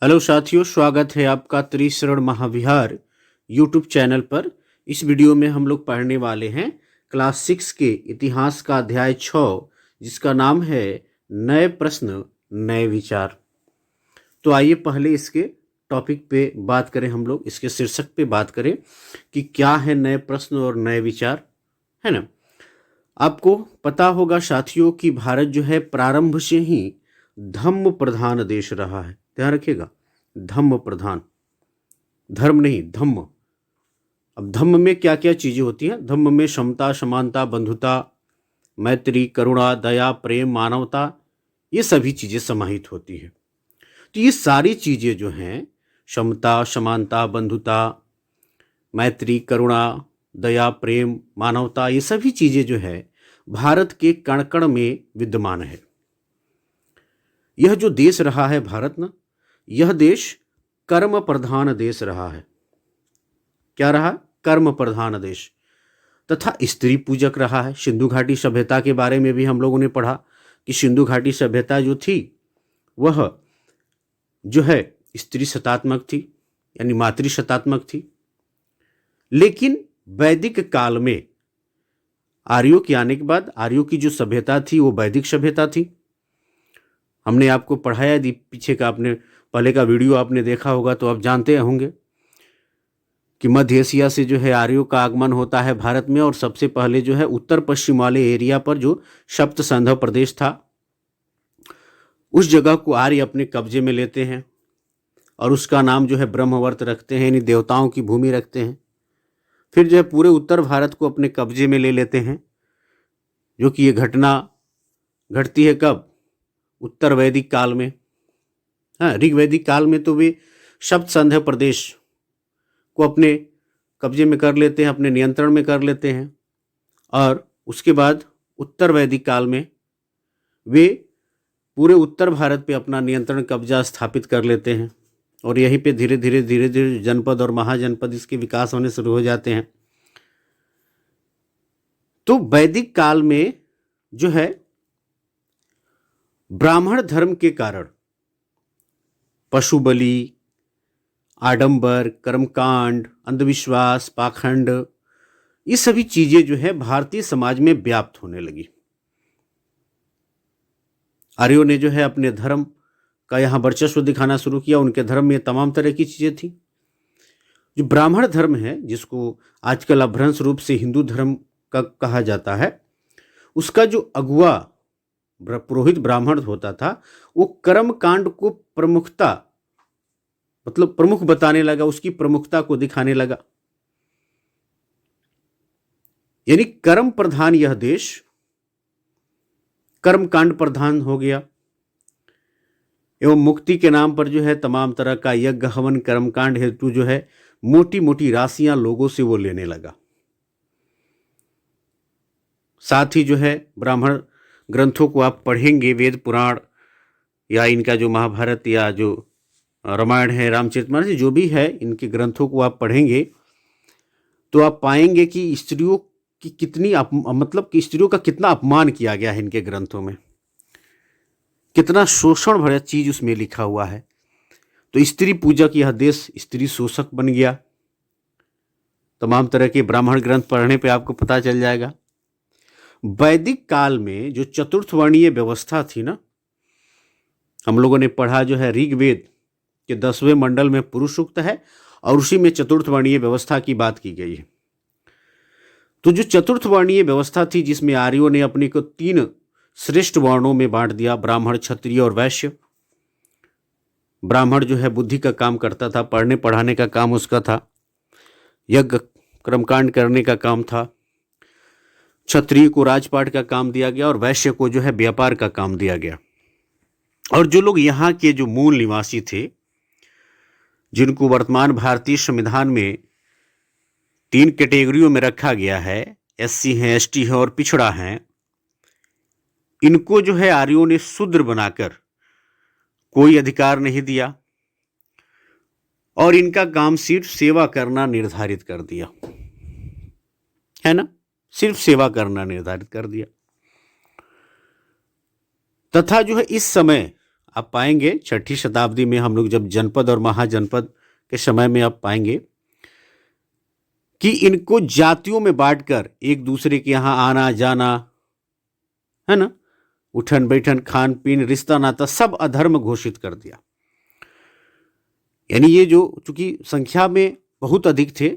Hello साथियों, स्वागत है आपका त्रिशरण महाविहार यूट्यूब चैनल पर। इस वीडियो में हम लोग पढ़ने वाले हैं क्लास 6 के इतिहास का अध्याय 6, जिसका नाम है नए प्रश्न नए विचार। तो आइए पहले इसके टॉपिक पे बात करें, हम लोग इसके शीर्षक पे बात करें कि क्या है नए प्रश्न और नए विचार, है ना। आपको पता होगा साथियों कि भारत जो है प्रारंभ से ही धम्म प्रधान देश रहा है। ध्यान रखिएगा, धम्म प्रधान, धर्म नहीं, धम्म। अब धम्म में क्या क्या चीजें होती हैं? धम्म में समता, समानता, बंधुता, मैत्री, करुणा, दया, प्रेम, मानवता, ये सभी चीजें समाहित होती हैं। तो ये सारी चीजें जो हैं, समता, समानता, बंधुता, मैत्री, करुणा, दया, प्रेम, मानवता, ये सभी चीजें जो है भारत के कण कण में विद्यमान है। यह जो देश रहा है भारत ना, यह देश कर्म प्रधान देश रहा है। क्या रहा? कर्म प्रधान देश। तथा स्त्री पूजक रहा है। सिंधु घाटी सभ्यता के बारे में भी हम लोगों ने पढ़ा कि सिंधु घाटी सभ्यता जो थी वह जो है स्त्री शतात्मक थी, यानी मातृ शतात्मक थी। लेकिन वैदिक काल में आर्यों के आने के बाद आर्यों की जो सभ्यता थी वो वैदिक सभ्यता थी। हमने आपको पढ़ाया, यदि पीछे का आपने पहले का वीडियो आपने देखा होगा तो आप जानते होंगे कि मध्य एशिया से जो है आर्यों का आगमन होता है भारत में, और सबसे पहले जो है उत्तर पश्चिम वाले एरिया पर जो सप्त संधव प्रदेश था, उस जगह को आर्य अपने कब्जे में लेते हैं और उसका नाम जो है ब्रह्मवर्त रखते हैं, यानी देवताओं की भूमि रखते हैं। फिर जो है पूरे उत्तर भारत को अपने कब्जे में ले लेते हैं, जो कि ये घटना घटती है कब? उत्तर वैदिक काल में। हाँ, ऋग्वैदिक काल में तो वे सप्त संधव प्रदेश को अपने कब्जे में कर लेते हैं, अपने नियंत्रण में कर लेते हैं, और उसके बाद उत्तर वैदिक काल में वे पूरे उत्तर भारत पे अपना नियंत्रण कब्जा स्थापित कर लेते हैं, और यहीं पे धीरे धीरे जनपद और महाजनपद इसके विकास होने शुरू हो जाते हैं। तो वैदिक काल में जो है ब्राह्मण धर्म के कारण पशु बलि, आडंबर, कर्मकांड, अंधविश्वास, पाखंड, ये सभी चीजें जो है भारतीय समाज में व्याप्त होने लगी। आर्यों ने जो है अपने धर्म का यहाँ वर्चस्व दिखाना शुरू किया। उनके धर्म में तमाम तरह की चीजें थी। जो ब्राह्मण धर्म है, जिसको आजकल अपभ्रंश रूप से हिंदू धर्म का कहा जाता है, उसका जो अगुआ पुरोहित ब्राह्मण होता था, वो कर्म कांड को प्रमुखता, मतलब प्रमुख बताने लगा, उसकी प्रमुखता को दिखाने लगा। यानी कर्म प्रधान यह देश कर्म कांड प्रधान हो गया, एवं मुक्ति के नाम पर जो है तमाम तरह का यज्ञ, हवन, कर्मकांड हेतु जो है मोटी मोटी राशियां लोगों से वो लेने लगा। साथ ही जो है ब्राह्मण ग्रंथों को आप पढ़ेंगे, वेद पुराण या इनका जो महाभारत या जो रामायण है, रामचरितमानस, जो भी है, इनके ग्रंथों को आप पढ़ेंगे तो आप पाएंगे कि स्त्रियों की कितनी मतलब कि स्त्रियों का कितना अपमान किया गया है इनके ग्रंथों में, कितना शोषण भरा चीज उसमें लिखा हुआ है। तो स्त्री पूजक यह देश स्त्री शोषक बन गया। तमाम तरह के ब्राह्मण ग्रंथ पढ़ने पे आपको पता चल जाएगा। वैदिक काल में जो चतुर्थ वर्णीय व्यवस्था थी ना, हम लोगों ने पढ़ा जो है ऋग्वेद के 10वें मंडल में पुरुष सूक्त है, और उसी में चतुर्थ वर्णीय व्यवस्था की बात की गई है। तो जो चतुर्थ वर्णीय व्यवस्था थी, जिसमें आर्यों ने अपने को 3 श्रेष्ठ वर्णों में बांट दिया, ब्राह्मण, क्षत्रिय और वैश्य। ब्राह्मण जो है बुद्धि का काम करता था, पढ़ने पढ़ाने का काम उसका था, यज्ञ कर्मकांड करने का काम था। क्षत्रिय को राजपाट का काम दिया गया, और वैश्य को जो है व्यापार का काम दिया गया। और जो लोग यहाँ के जो मूल निवासी थे, जिनको वर्तमान भारतीय संविधान में 3 कैटेगरियों में रखा गया है, एससी है, एसटी है और पिछड़ा है, इनको जो है आर्यों ने शूद्र बनाकर कोई अधिकार नहीं दिया, और इनका काम सिर्फ सेवा करना निर्धारित कर दिया, है ना, सिर्फ सेवा करना निर्धारित कर दिया। तथा जो है इस समय आप पाएंगे 6ठी शताब्दी में हम लोग जब जनपद और महाजनपद के समय में आप पाएंगे कि इनको जातियों में बांटकर एक दूसरे के यहाँ आना जाना, है ना, उठन बैठन खान पीन रिश्ता नाता सब अधर्म घोषित कर दिया। यानी ये जो चूंकि संख्या में बहुत अधिक थे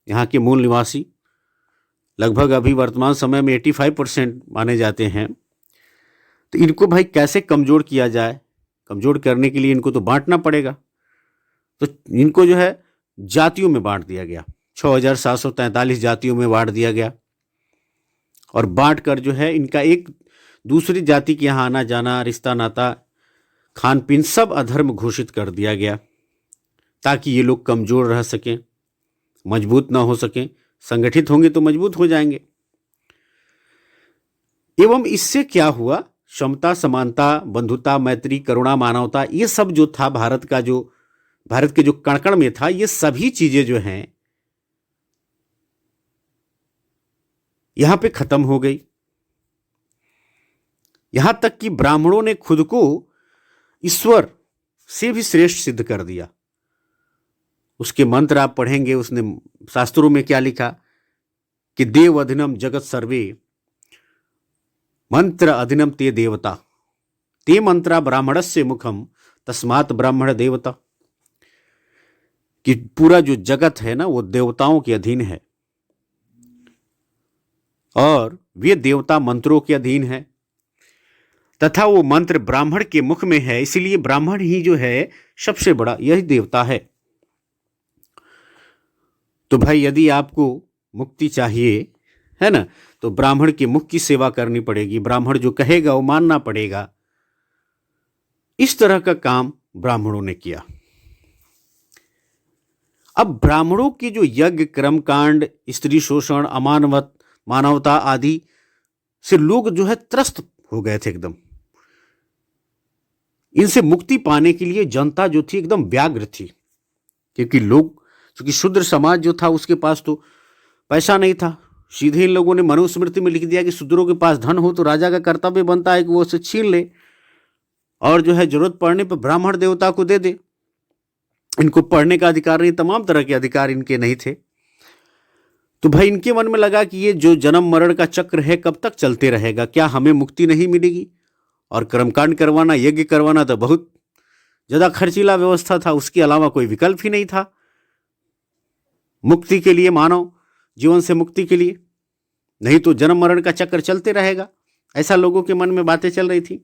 यहाँ के मूल निवासी, लगभग अभी वर्तमान समय में 85% माने जाते हैं, तो इनको भाई कैसे कमज़ोर किया जाए? कमज़ोर करने के लिए इनको तो बांटना पड़ेगा। तो इनको जो है जातियों में बांट दिया गया, 6743 जातियों में बांट दिया गया और बांट कर जो है इनका एक दूसरी जाति के यहाँ आना जाना रिश्ता नाता खान पीन सब अधर्म घोषित कर दिया गया ताकि ये लोग कमज़ोर रह सकें, मजबूत ना हो सकें। संगठित होंगे तो मजबूत हो जाएंगे। एवं इससे क्या हुआ, समता समानता बंधुता मैत्री करुणा मानवता ये सब जो था भारत के जो कण कण में था, ये सभी चीजें जो हैं यहां पे खत्म हो गई। यहां तक कि ब्राह्मणों ने खुद को ईश्वर से भी श्रेष्ठ सिद्ध कर दिया। उसके मंत्र आप पढ़ेंगे, उसने शास्त्रों में क्या लिखा कि देव अधिनम जगत सर्वे मंत्र अधिनम ते देवता ते मंत्रा ब्राह्मणस्य मुखम तस्मात् ब्राह्मण देवता, कि पूरा जो जगत है ना वो देवताओं के अधीन है और वे देवता मंत्रों के अधीन है तथा वो मंत्र ब्राह्मण के मुख में है, इसलिए ब्राह्मण ही जो है सबसे बड़ा यही देवता है। तो भाई यदि आपको मुक्ति चाहिए, है ना, तो ब्राह्मण के मुख की सेवा करनी पड़ेगी, ब्राह्मण जो कहेगा वो मानना पड़ेगा। इस तरह का काम ब्राह्मणों ने किया। अब ब्राह्मणों की जो यज्ञ कर्मकांड स्त्री शोषण मानवता आदि से लोग जो है त्रस्त हो गए थे एकदम। इनसे मुक्ति पाने के लिए जनता जो थी एकदम व्यग्र थी, क्योंकि क्योंकि शूद्र समाज जो था उसके पास तो पैसा नहीं था। सीधे इन लोगों ने मनुस्मृति में लिख दिया कि शूद्रों के पास धन हो तो राजा का कर्तव्य बनता है कि वो उसे छीन ले और जो है जरूरत पड़ने पर ब्राह्मण देवता को दे दे। इनको पढ़ने का अधिकार नहीं, तमाम तरह के अधिकार इनके नहीं थे। तो भाई इनके मन में लगा कि ये जो जन्म मरण का चक्र है कब तक चलते रहेगा, क्या हमें मुक्ति नहीं मिलेगी? और कर्मकांड करवाना यज्ञ करवाना तो बहुत ज्यादा खर्चीला व्यवस्था था, उसके अलावा कोई विकल्प ही नहीं था मुक्ति के लिए, मानव जीवन से मुक्ति के लिए। नहीं तो जन्म मरण का चक्र चलते रहेगा, ऐसा लोगों के मन में बातें चल रही थी।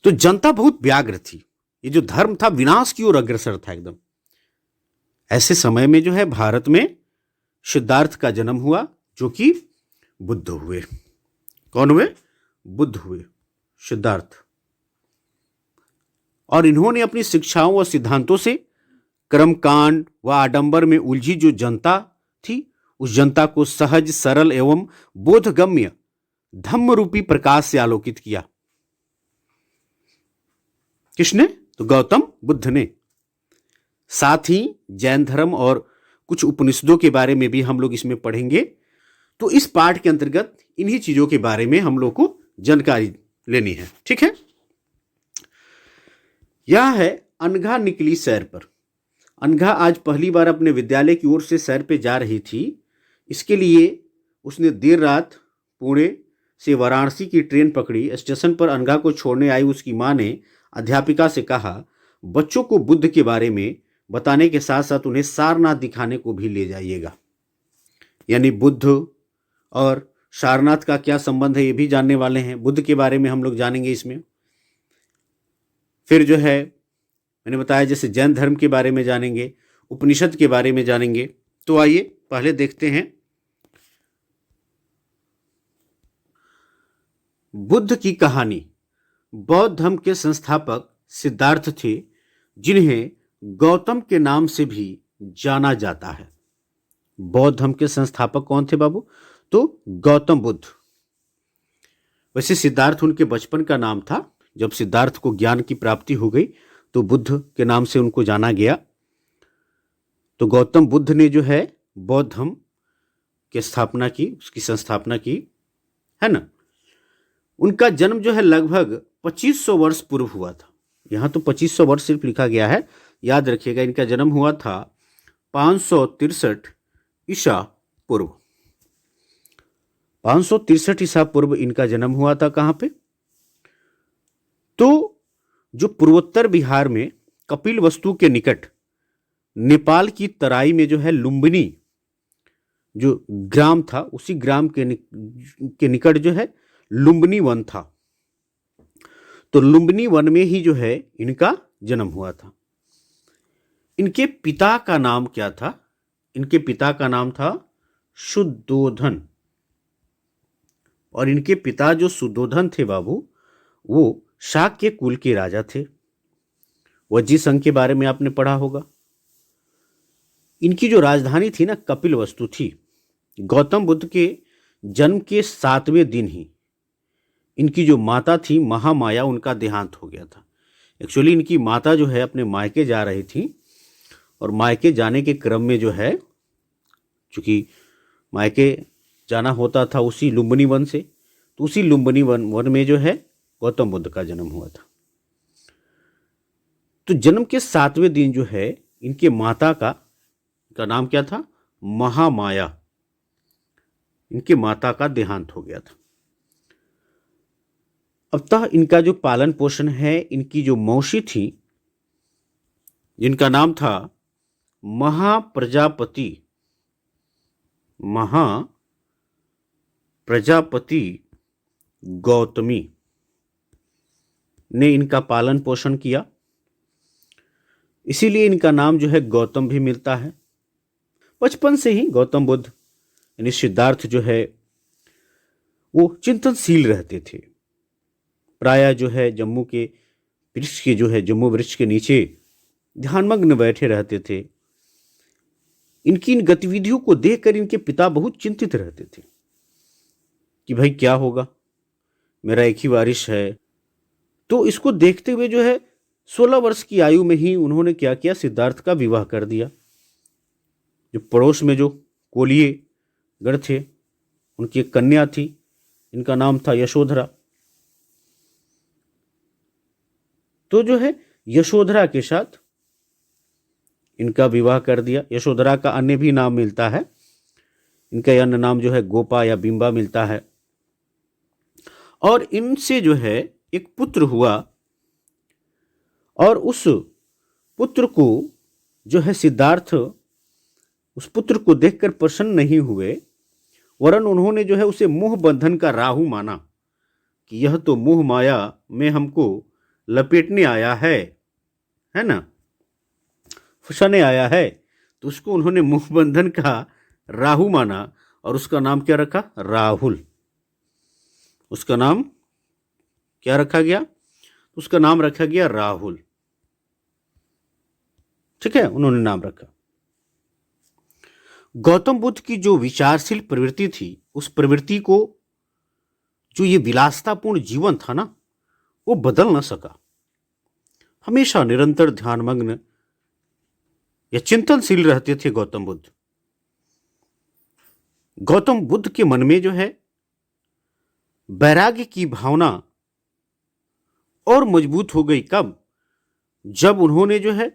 तो जनता बहुत व्यग्र थी, ये जो धर्म था विनाश की ओर अग्रसर था एकदम। ऐसे समय में जो है भारत में सिद्धार्थ का जन्म हुआ, जो कि बुद्ध हुए। कौन हुए? बुद्ध हुए, सिद्धार्थ। और इन्होंने अपनी शिक्षाओं और सिद्धांतों से कर्मकांड व आडंबर में उलझी जो जनता थी उस जनता को सहज सरल एवं बोधगम्य धम्म रूपी प्रकाश से आलोकित किया। किसने? तो गौतम बुद्ध ने। साथ ही जैन धर्म और कुछ उपनिषदों के बारे में भी हम लोग इसमें पढ़ेंगे। तो इस पाठ के अंतर्गत इन्हीं चीजों के बारे में हम लोग को जानकारी लेनी है, ठीक है। यह है अनघा निकली सैर पर। अनघा आज पहली बार अपने विद्यालय की ओर से सैर पे जा रही थी। इसके लिए उसने देर रात पुणे से वाराणसी की ट्रेन पकड़ी। स्टेशन पर अनघा को छोड़ने आई उसकी मां ने अध्यापिका से कहा, बच्चों को बुद्ध के बारे में बताने के साथ साथ उन्हें सारनाथ दिखाने को भी ले जाइएगा। यानी बुद्ध और सारनाथ का क्या संबंध है ये भी जानने वाले हैं, बुद्ध के बारे में हम लोग जानेंगे इसमें। फिर जो है मैंने बताया जैसे जैन धर्म के बारे में जानेंगे, उपनिषद के बारे में जानेंगे। तो आइए पहले देखते हैं बुद्ध की कहानी। बौद्ध धर्म के संस्थापक सिद्धार्थ थे, जिन्हें गौतम के नाम से भी जाना जाता है। बौद्ध धर्म के संस्थापक कौन थे बाबू? तो गौतम बुद्ध। वैसे सिद्धार्थ उनके बचपन का नाम था। जब सिद्धार्थ को ज्ञान की प्राप्ति हो गई तो बुद्ध के नाम से उनको जाना गया। तो गौतम बुद्ध ने जो है बौद्ध धर्म की स्थापना की, उसकी संस्थापना की, है ना। उनका जन्म जो है लगभग 2500 वर्ष पूर्व हुआ था। यहाँ तो 2500 वर्ष सिर्फ लिखा गया है, याद रखिएगा इनका जन्म हुआ था 563 ईसा पूर्व। 563 ईसा पूर्व इनका जन्म हुआ था। कहाँ पे? तो जो पूर्वोत्तर बिहार में कपिलवस्तु के निकट नेपाल की तराई में जो है लुम्बिनी जो ग्राम था, उसी ग्राम के निकट जो है लुम्बिनी वन था। तो लुम्बिनी वन में ही जो है इनका जन्म हुआ था। इनके पिता का नाम क्या था? इनके पिता का नाम था शुद्धोधन। और इनके पिता जो शुद्धोधन थे बाबू, वो शाक्य कुल के राजा थे। वज्जी संघ के बारे में आपने पढ़ा होगा। इनकी जो राजधानी थी ना, कपिलवस्तु थी। गौतम बुद्ध के जन्म के 7वें दिन ही इनकी जो माता थी महामाया, उनका देहांत हो गया था। एक्चुअली इनकी माता जो है अपने मायके जा रही थी, और मायके जाने के क्रम में जो है, चूंकि मायके जाना होता था उसी लुम्बिनी वन से, तो उसी लुम्बिनी वन में जो है गौतम बुद्ध का जन्म हुआ था। तो जन्म के 7वें दिन जो है इनके माता का नाम क्या था? महामाया। इनके माता का देहांत हो गया था। अतः इनका जो पालन पोषण है, इनकी जो मौसी थी जिनका नाम था महाप्रजापति गौतमी ने इनका पालन पोषण किया। इसीलिए इनका नाम जो है गौतम भी मिलता है। बचपन से ही गौतम बुद्ध यानी सिद्धार्थ जो है वो चिंतनशील रहते थे। प्रायः जो है जम्मू वृक्ष के नीचे ध्यानमग्न बैठे रहते थे। इनकी इन गतिविधियों को देखकर इनके पिता बहुत चिंतित रहते थे कि भाई क्या होगा, मेरा एक ही वारिस है। तो इसको देखते हुए जो है 16 वर्ष की आयु में ही उन्होंने क्या किया, सिद्धार्थ का विवाह कर दिया। जो पड़ोस में जो कोलिये गढ़ थे, उनकी एक कन्या थी, इनका नाम था यशोधरा। तो जो है यशोधरा के साथ इनका विवाह कर दिया। यशोधरा का अन्य भी नाम मिलता है, इनका अन्य नाम जो है गोपा या बिंबा मिलता है। और इनसे जो है एक पुत्र हुआ, और उस पुत्र को जो है सिद्धार्थ उस पुत्र को देखकर प्रसन्न नहीं हुए, वरन उन्होंने जो है उसे मोह बंधन का राहु माना कि यह तो मोह माया में हमको लपेटने आया है ना, फंसाने आया है। तो उसको उन्होंने मोह बंधन का राहु माना, और उसका नाम क्या रखा? राहुल। उसका नाम क्या रखा गया? उसका नाम रखा गया राहुल। ठीक है, उन्होंने नाम रखा। गौतम बुद्ध की जो विचारशील प्रवृत्ति थी, उस प्रवृत्ति को जो ये विलासतापूर्ण जीवन था ना, वो बदल न सका। हमेशा निरंतर ध्यानमग्न या चिंतनशील रहते थे गौतम बुद्ध। गौतम बुद्ध के मन में जो है वैराग्य की भावना और मजबूत हो गई। कब? जब उन्होंने जो है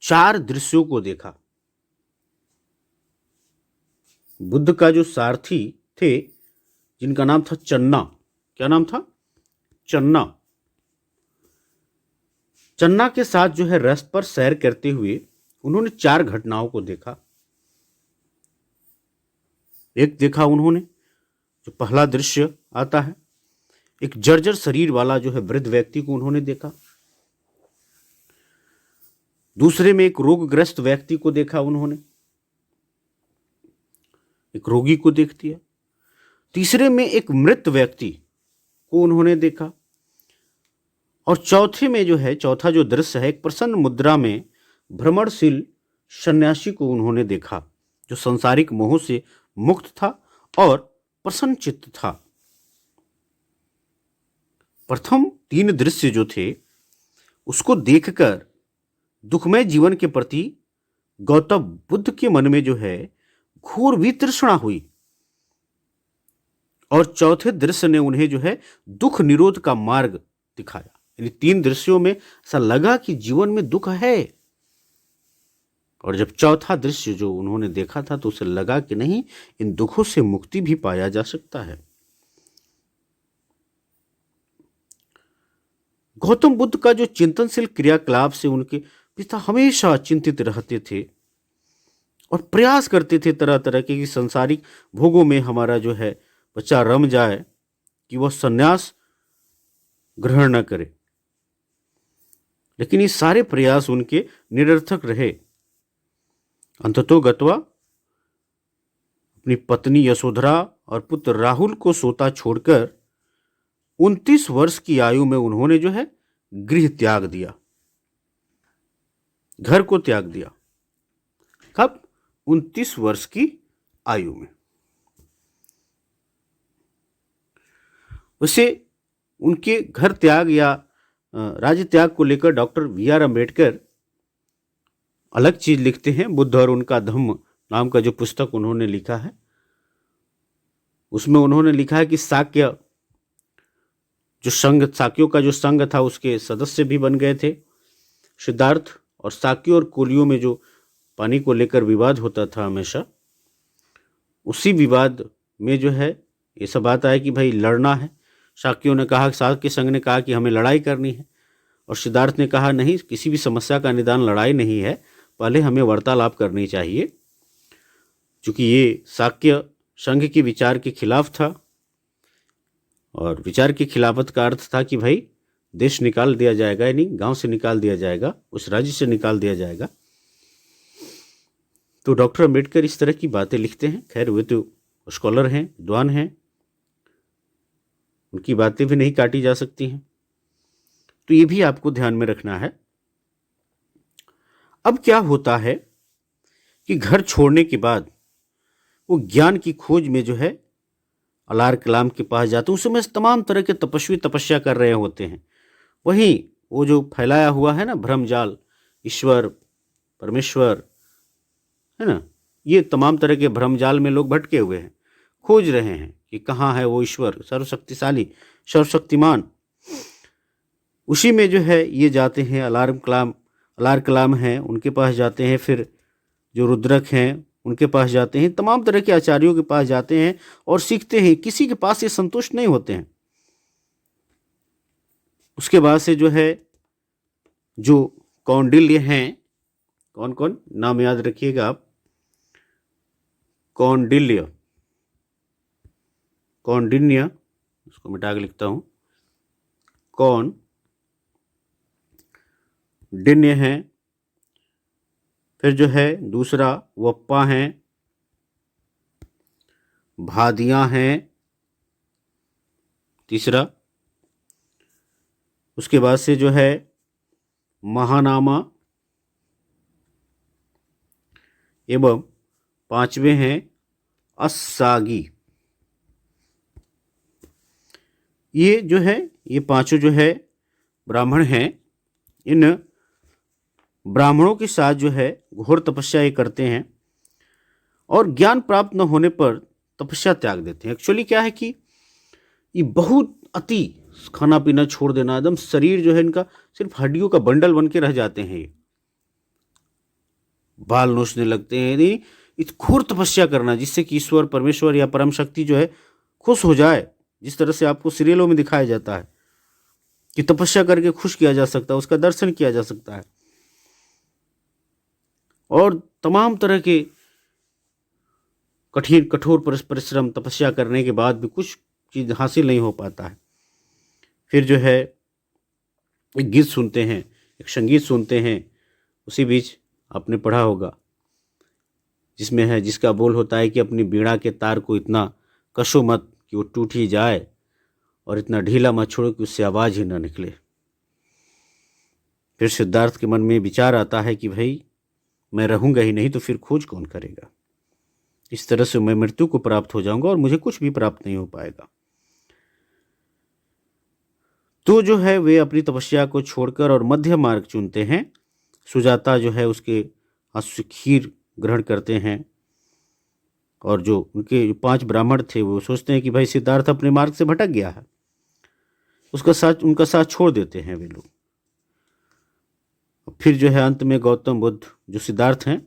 4 दृश्यों को देखा। बुद्ध का जो सारथी थे, जिनका नाम था चन्ना। क्या नाम था? चन्ना। चन्ना के साथ जो है रथ पर सैर करते हुए उन्होंने 4 घटनाओं को देखा। एक देखा उन्होंने, जो पहला दृश्य आता है, एक जर्जर शरीर वाला जो है वृद्ध व्यक्ति को उन्होंने देखा। दूसरे में एक रोगग्रस्त व्यक्ति को देखा उन्होंने, एक रोगी को देख दिया। तीसरे में एक मृत व्यक्ति को उन्होंने देखा। और चौथे में जो है, चौथा जो दृश्य है, एक प्रसन्न मुद्रा में भ्रमणशील सन्यासी को उन्होंने देखा, जो सांसारिक मोह से मुक्त था और प्रसन्न चित्त था। प्रथम 3 दृश्य जो थे, उसको देखकर दुखमय जीवन के प्रति गौतम बुद्ध के मन में जो है घोर वितृष्णा हुई, और चौथे दृश्य ने उन्हें जो है दुख निरोध का मार्ग दिखाया। यानी 3 दृश्यों में ऐसा लगा कि जीवन में दुख है। और जब चौथा दृश्य जो उन्होंने देखा था तो उसे लगा कि नहीं, इन दुखों से मुक्ति भी पाया जा सकता है। गौतम बुद्ध का जो चिंतनशील क्रियाकलाप से उनके पिता हमेशा चिंतित रहते थे और प्रयास करते थे तरह तरह के कि संसारिक भोगों में हमारा जो है बच्चा रम जाए, कि वह संन्यास ग्रहण न करे। लेकिन ये सारे प्रयास उनके निरर्थक रहे। अंततोगत्वा अपनी पत्नी यशोधरा और पुत्र राहुल को सोता छोड़कर 29 वर्ष की आयु में उन्होंने जो है गृह त्याग दिया, घर को त्याग दिया। कब? 29 वर्ष की आयु में। वैसे उनके घर त्याग या राज्य त्याग को लेकर डॉक्टर बी.आर. अम्बेडकर अलग चीज लिखते हैं। बुद्ध और उनका धम्म नाम का जो पुस्तक उन्होंने लिखा है, उसमें उन्होंने लिखा है कि साक्य जो संघ, साक्यों का जो संघ था उसके सदस्य भी बन गए थे सिद्धार्थ। और साक्यों और कोलियों में जो पानी को लेकर विवाद होता था हमेशा, उसी विवाद में जो है ये सब बात आया कि भाई लड़ना है। साक्यों ने कहा, साक्य संघ ने कहा कि हमें लड़ाई करनी है, और सिद्धार्थ ने कहा नहीं, किसी भी समस्या का निदान लड़ाई नहीं है, पहले हमें वार्तालाप करनी चाहिए। क्योंकि ये साक्य संघ के विचार के खिलाफ था, और विचार की खिलाफत का अर्थ था कि भाई देश निकाल दिया जाएगा, यानी गांव से निकाल दिया जाएगा, उस राज्य से निकाल दिया जाएगा। तो डॉक्टर अम्बेडकर इस तरह की बातें लिखते हैं। खैर वे तो स्कॉलर हैं, विद्वान हैं, उनकी बातें भी नहीं काटी जा सकती हैं। तो ये भी आपको ध्यान में रखना है। अब क्या होता है कि घर छोड़ने के बाद वो ज्ञान की खोज में जो है अलार कलाम के पास जाते हैं। उस समय तमाम तरह के तपस्वी तपस्या कर रहे होते हैं। वहीं वो जो फैलाया हुआ है ना भ्रमजाल, ईश्वर परमेश्वर है ना, ये तमाम तरह के भ्रमजाल में लोग भटके हुए हैं, खोज रहे हैं कि कहाँ है वो ईश्वर सर्वशक्तिशाली सर्वशक्तिमान। उसी में जो है ये जाते हैं, अलार कलाम हैं उनके पास जाते हैं, फिर जो रुद्रक हैं उनके पास जाते हैं, तमाम तरह के आचार्यों के पास जाते हैं और सीखते हैं। किसी के पास ये संतुष्ट नहीं होते हैं। उसके बाद से जो है जो कौंडिल्य हैं, कौन कौन नाम याद रखिएगा आप, कौंडिल्य, कौंडिन्य, उसको मिटा के लिखता हूं, कौंडिन्य हैं। फिर जो है दूसरा वप्पा हैं, भादियां हैं तीसरा। उसके बाद से जो है महानामा, एवं 5वें हैं अस्सागी। ये जो है ये पांचों जो है ब्राह्मण हैं। इन ब्राह्मणों के साथ जो है घोर तपस्या ये करते हैं और ज्ञान प्राप्त न होने पर तपस्या त्याग देते हैं। एक्चुअली क्या है कि ये बहुत अति खाना पीना छोड़ देना, एकदम शरीर जो है इनका सिर्फ हड्डियों का बंडल बन के रह जाते हैं, ये बाल नोचने लगते हैं। इस घोर तपस्या करना जिससे कि ईश्वर परमेश्वर या परम शक्ति जो है खुश हो जाए, जिस तरह से आपको सीरियलों में दिखाया जाता है कि तपस्या करके खुश किया जा सकता है, उसका दर्शन किया जा सकता है। और तमाम तरह के कठोर परिश्रम तपस्या करने के बाद भी कुछ चीज हासिल नहीं हो पाता है। फिर जो है एक गीत सुनते हैं, एक संगीत सुनते हैं। उसी बीच आपने पढ़ा होगा जिसमें है, जिसका बोल होता है कि अपनी बीड़ा के तार को इतना कसो मत कि वो टूट ही जाए, और इतना ढीला मत छोड़ो कि उससे आवाज ही ना निकले। फिर सिद्धार्थ के मन में विचार आता है कि भाई मैं रहूंगा ही नहीं तो फिर खोज कौन करेगा। इस तरह से मैं मृत्यु को प्राप्त हो जाऊंगा और मुझे कुछ भी प्राप्त नहीं हो पाएगा। तो जो है वे अपनी तपस्या को छोड़कर और मध्य मार्ग चुनते हैं। सुजाता जो है उसके हाथ से खीर ग्रहण करते हैं, और जो उनके 5 ब्राह्मण थे वो सोचते हैं कि भाई सिद्धार्थ अपने मार्ग से भटक गया है, उनका साथ छोड़ देते हैं वे लोग। फिर जो है अंत में गौतम बुद्ध जो सिद्धार्थ हैं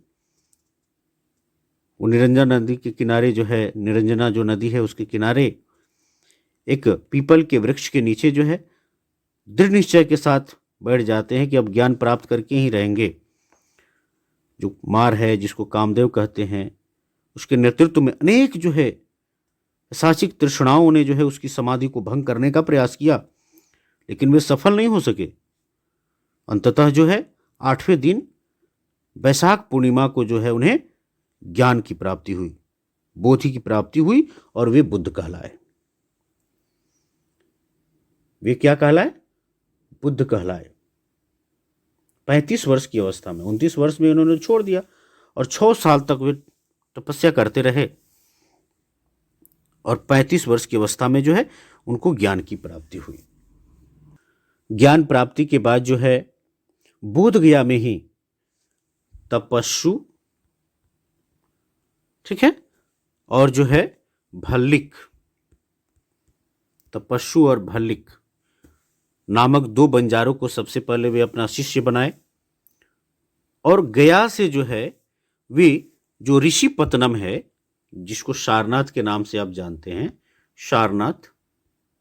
वो निरंजना नदी के किनारे जो है, निरंजना जो नदी है उसके किनारे एक पीपल के वृक्ष के नीचे जो है दृढ़ निश्चय के साथ बैठ जाते हैं कि अब ज्ञान प्राप्त करके ही रहेंगे। जो मार है जिसको कामदेव कहते हैं, उसके नेतृत्व में अनेक जो है साचिक तृष्णाओं ने जो है उसकी समाधि को भंग करने का प्रयास किया, लेकिन वे सफल नहीं हो सके। अंततः जो है 8वें दिन वैशाख पूर्णिमा को जो है उन्हें ज्ञान की प्राप्ति हुई, बोधि की प्राप्ति हुई और वे बुद्ध कहलाए। वे क्या कहलाए? बुद्ध कहलाए। 35 वर्ष की अवस्था में, 29 वर्ष में उन्होंने छोड़ दिया और 6 साल तक वे तपस्या करते रहे और 35 वर्ष की अवस्था में जो है उनको ज्ञान की प्राप्ति हुई। ज्ञान प्राप्ति के बाद जो है बोध गया में ही तपस्सु, ठीक है, और जो है भल्लिक, तपस्सु और भल्लिक नामक 2 बंजारों को सबसे पहले वे अपना शिष्य बनाए और गया से जो है वे जो ऋषि पत्तनम है, जिसको सारनाथ के नाम से आप जानते हैं, सारनाथ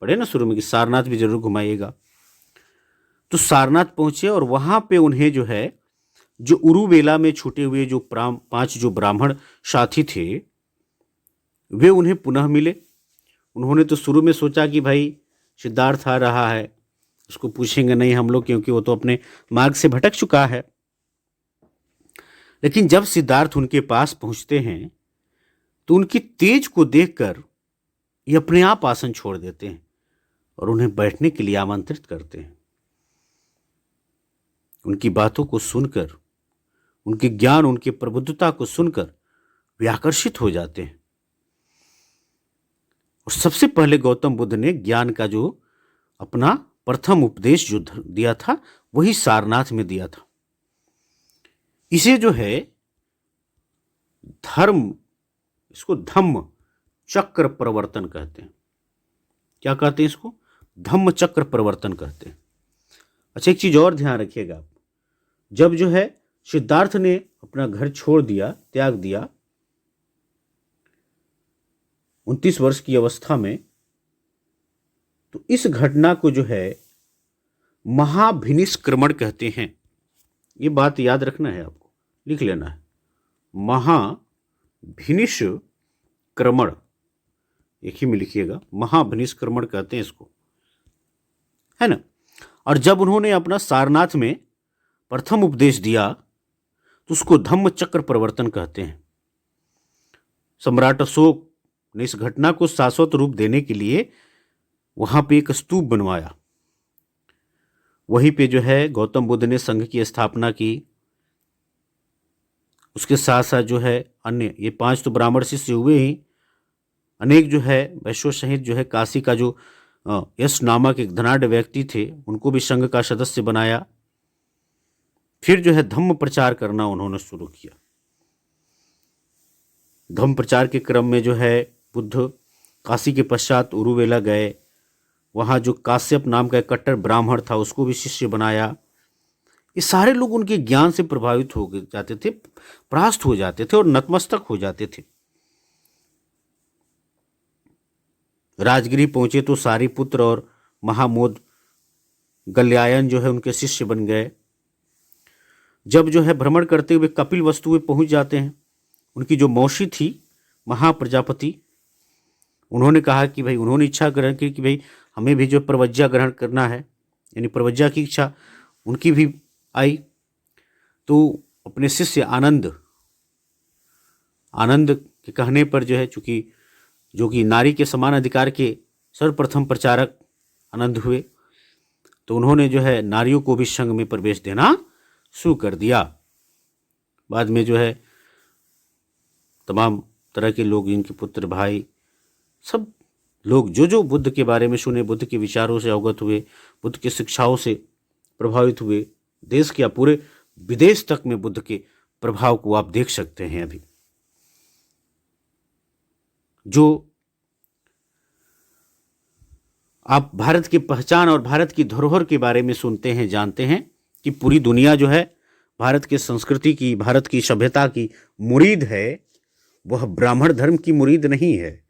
पढ़े ना शुरू में कि सारनाथ भी जरूर घुमाइएगा, तो सारनाथ पहुंचे और वहां पे उन्हें जो है जो उरुवेला में छूटे हुए जो 5 जो ब्राह्मण साथी थे वे उन्हें पुनः मिले। उन्होंने तो शुरू में सोचा कि भाई सिद्धार्थ आ रहा है, उसको पूछेंगे नहीं हम लोग क्योंकि वो तो अपने मार्ग से भटक चुका है। लेकिन जब सिद्धार्थ उनके पास पहुंचते हैं तो उनकी तेज को देखकर ये अपने आप आसन छोड़ देते हैं और उन्हें बैठने के लिए आमंत्रित करते हैं। उनकी बातों को सुनकर, उनके ज्ञान, उनकी प्रबुद्धता को सुनकर वे आकर्षित हो जाते हैं। और सबसे पहले गौतम बुद्ध ने ज्ञान का जो अपना प्रथम उपदेश जो दिया था वही सारनाथ में दिया था। इसे जो है धर्म, इसको धम्म चक्र प्रवर्तन कहते हैं। क्या कहते हैं इसको? धम्म चक्र प्रवर्तन कहते हैं। अच्छा, एक चीज और ध्यान रखिएगा आप, जब जो है सिद्धार्थ ने अपना घर छोड़ दिया, त्याग दिया 29 वर्ष की अवस्था में, तो इस घटना को जो है महाभिनिष्क्रमण कहते हैं। ये बात याद रखना है, आपको लिख लेना है, महाभिनिष्क्रमण, एक ही में लिखिएगा, महाभिनिष्क्रमण कहते हैं इसको, है ना। और जब उन्होंने अपना सारनाथ में प्रथम उपदेश दिया तो उसको धम्म चक्र प्रवर्तन कहते हैं। सम्राट अशोक ने इस घटना को शाश्वत रूप देने के लिए वहां पे एक स्तूप बनवाया। वहीं पे जो है गौतम बुद्ध ने संघ की स्थापना की। उसके साथ साथ जो है अन्य ये 5 तो ब्राह्मण शिष्य हुए ही, अनेक जो है वैश्यों सहित जो है काशी का जो यश नामक एक धनाढ़ व्यक्ति थे उनको भी संघ का सदस्य बनाया। फिर जो है धम्म प्रचार करना उन्होंने शुरू किया। धम्म प्रचार के क्रम में जो है बुद्ध काशी के पश्चात उरुवेला गए। वहाँ जो काश्यप नाम का एक कट्टर ब्राह्मण था उसको भी शिष्य बनाया। ये सारे लोग उनके ज्ञान से प्रभावित हो जाते थे, परास्त हो जाते थे और नतमस्तक हो जाते थे। राजगिरी पहुंचे तो सारिपुत्र और महामोद गल्यायन जो है उनके शिष्य बन गए। जब जो है भ्रमण करते हुए कपिल वस्तु में पहुंच जाते हैं, उनकी जो मौसी थी महाप्रजापति, उन्होंने कहा कि भाई, उन्होंने इच्छा ग्रहण की कि भाई हमें भी जो प्रवज्ञा ग्रहण करना है, यानी प्रवज्ञा की इच्छा उनकी भी आई। तो अपने शिष्य आनंद के कहने पर जो है, चूंकि जो कि नारी के समान अधिकार के सर्वप्रथम प्रचारक आनंद हुए, तो उन्होंने जो है नारियों को भी संघ में प्रवेश देना शुरू कर दिया। बाद में जो है तमाम तरह के लोग, इनके पुत्र भाई, सब लोग जो जो बुद्ध के बारे में सुने, बुद्ध के विचारों से अवगत हुए, बुद्ध की शिक्षाओं से प्रभावित हुए, देश के या पूरे विदेश तक में बुद्ध के प्रभाव को आप देख सकते हैं। अभी जो आप भारत की पहचान और भारत की धरोहर के बारे में सुनते हैं, जानते हैं कि पूरी दुनिया जो है भारत की संस्कृति की, भारत की सभ्यता की मुरीद है, वह ब्राह्मण धर्म की मुरीद नहीं है,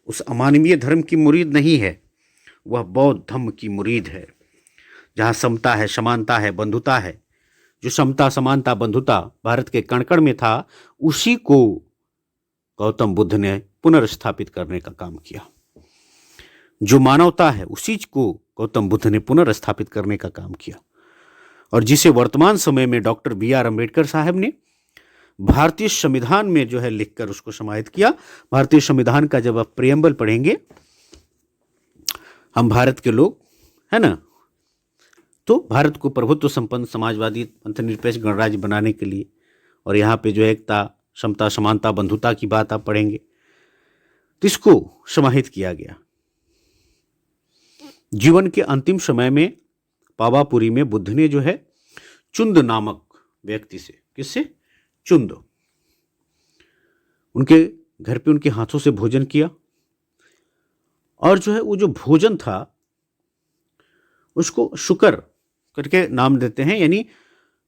उस अमानवीय धर्म की मुरीद नहीं है, वह बौद्ध धर्म की मुरीद है, जहाँ समता है, समानता है, बंधुता है। जो समता, समानता, बंधुता भारत के कण कण में था, उसी को गौतम बुद्ध ने पुनर्स्थापित करने का काम किया। जो मानवता है, उसी को गौतम बुद्ध ने पुनर्स्थापित करने का काम किया, और जिसे वर्तमान समय में डॉक्टर बी.आर. अम्बेडकर साहब ने भारतीय संविधान में जो है लिखकर उसको समाहित किया। भारतीय संविधान का जब आप प्रियम्बल पढ़ेंगे, हम भारत के लोग, है ना, तो भारत को प्रभुत्व संपन्न समाजवादी पंथनिरपेक्ष गणराज्य बनाने के लिए, और यहाँ पे जो एकता, समता, समानता, बंधुता की बात आप पढ़ेंगे, तो इसको समाहित किया गया। जीवन के अंतिम समय में पावापुरी में बुद्ध ने जो है चुंद नामक व्यक्ति से, किससे? चुंद, उनके घर पे उनके हाथों से भोजन किया, और जो है वो जो भोजन था उसको शुकर करके नाम देते हैं, यानी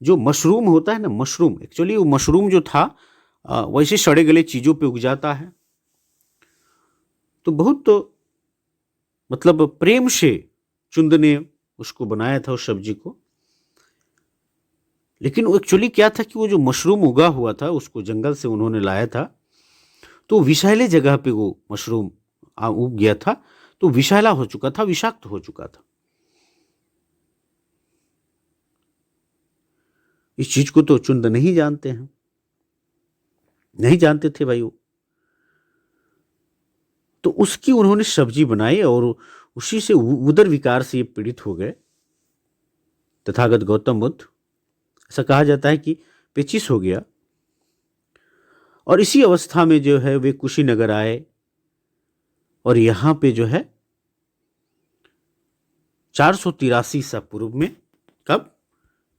जो मशरूम होता है ना, मशरूम, एक्चुअली वो मशरूम जो था वैसे सड़े गले चीजों पे उग जाता है, तो बहुत मतलब प्रेम से चुंद ने उसको बनाया था उस सब्जी को। लेकिन वो एक्चुअली क्या था कि वो जो मशरूम उगा हुआ था उसको जंगल से उन्होंने लाया था, तो विषैले जगह पे वो मशरूम उग गया था, तो विषैला हो चुका था, विषाक्त हो चुका था। इस चीज को तो चुंद नहीं जानते हैं, नहीं जानते थे भाई वो, तो उसकी उन्होंने सब्जी बनाई और उसी से उदर विकार से ये पीड़ित हो गए तथागत गौतम बुद्ध। ऐसा कहा जाता है कि पेचिश हो गया, और इसी अवस्था में जो है वे कुशीनगर आए, और यहां पे जो है 483 ईसा पूर्व में, कब?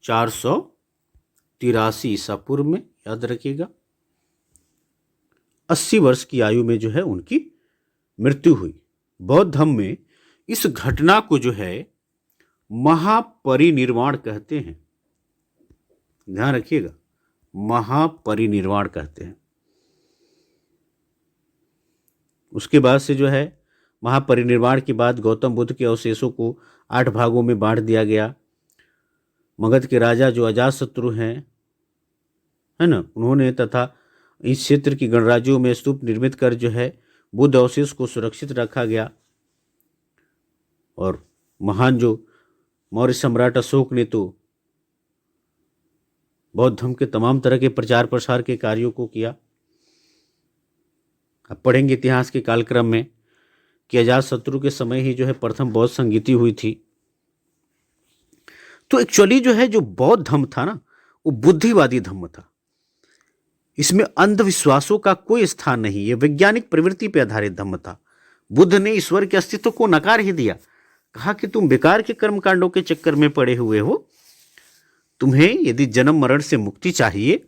483 ईसा पूर्व में, याद रखिएगा, 80 वर्ष की आयु में जो है उनकी मृत्यु हुई। बौद्ध धर्म में इस घटना को जो है महापरिनिर्वाण कहते हैं, ध्यान रखिएगा, महापरिनिर्वाण कहते हैं। उसके बाद से जो है महापरिनिर्वाण के बाद गौतम बुद्ध के अवशेषों को 8 भागों में बांट दिया गया। मगध के राजा जो अजातशत्रु हैं, है ना, उन्होंने तथा इस क्षेत्र की गणराज्यों में स्तूप निर्मित कर जो है बुद्ध अवशेष को सुरक्षित रखा गया। और महान जो मौर्य सम्राट अशोक ने तो बौद्ध धर्म के तमाम तरह के प्रचार प्रसार के कार्यों को किया। अब पढ़ेंगे इतिहास के कालक्रम में कि अजातशत्रु के समय ही जो है प्रथम बौद्ध संगीति हुई थी। तो एक्चुअली जो है जो बौद्ध धर्म था ना, वो बुद्धिवादी धर्म था, इसमें अंधविश्वासों का कोई स्थान नहीं, ये वैज्ञानिक प्रवृत्ति पर आधारित धर्म था। बुद्ध ने ईश्वर के अस्तित्व को नकार ही दिया, कहा कि तुम बेकार के कर्मकांडों के चक्कर में पड़े हुए हो, तुम्हें यदि जन्म मरण से मुक्ति चाहिए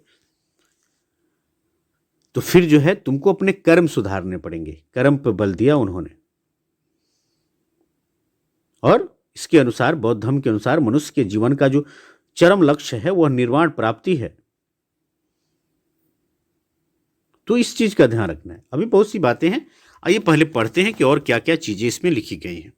तो फिर जो है तुमको अपने कर्म सुधारने पड़ेंगे। कर्म पर बल दिया उन्होंने, और इसके अनुसार बौद्ध धर्म के अनुसार मनुष्य के जीवन का जो चरम लक्ष्य है वह निर्वाण प्राप्ति है। तो इस चीज का ध्यान रखना है। अभी बहुत सी बातें हैं, आइए पहले पढ़ते हैं कि और क्या क्या चीजें इसमें लिखी गई हैं।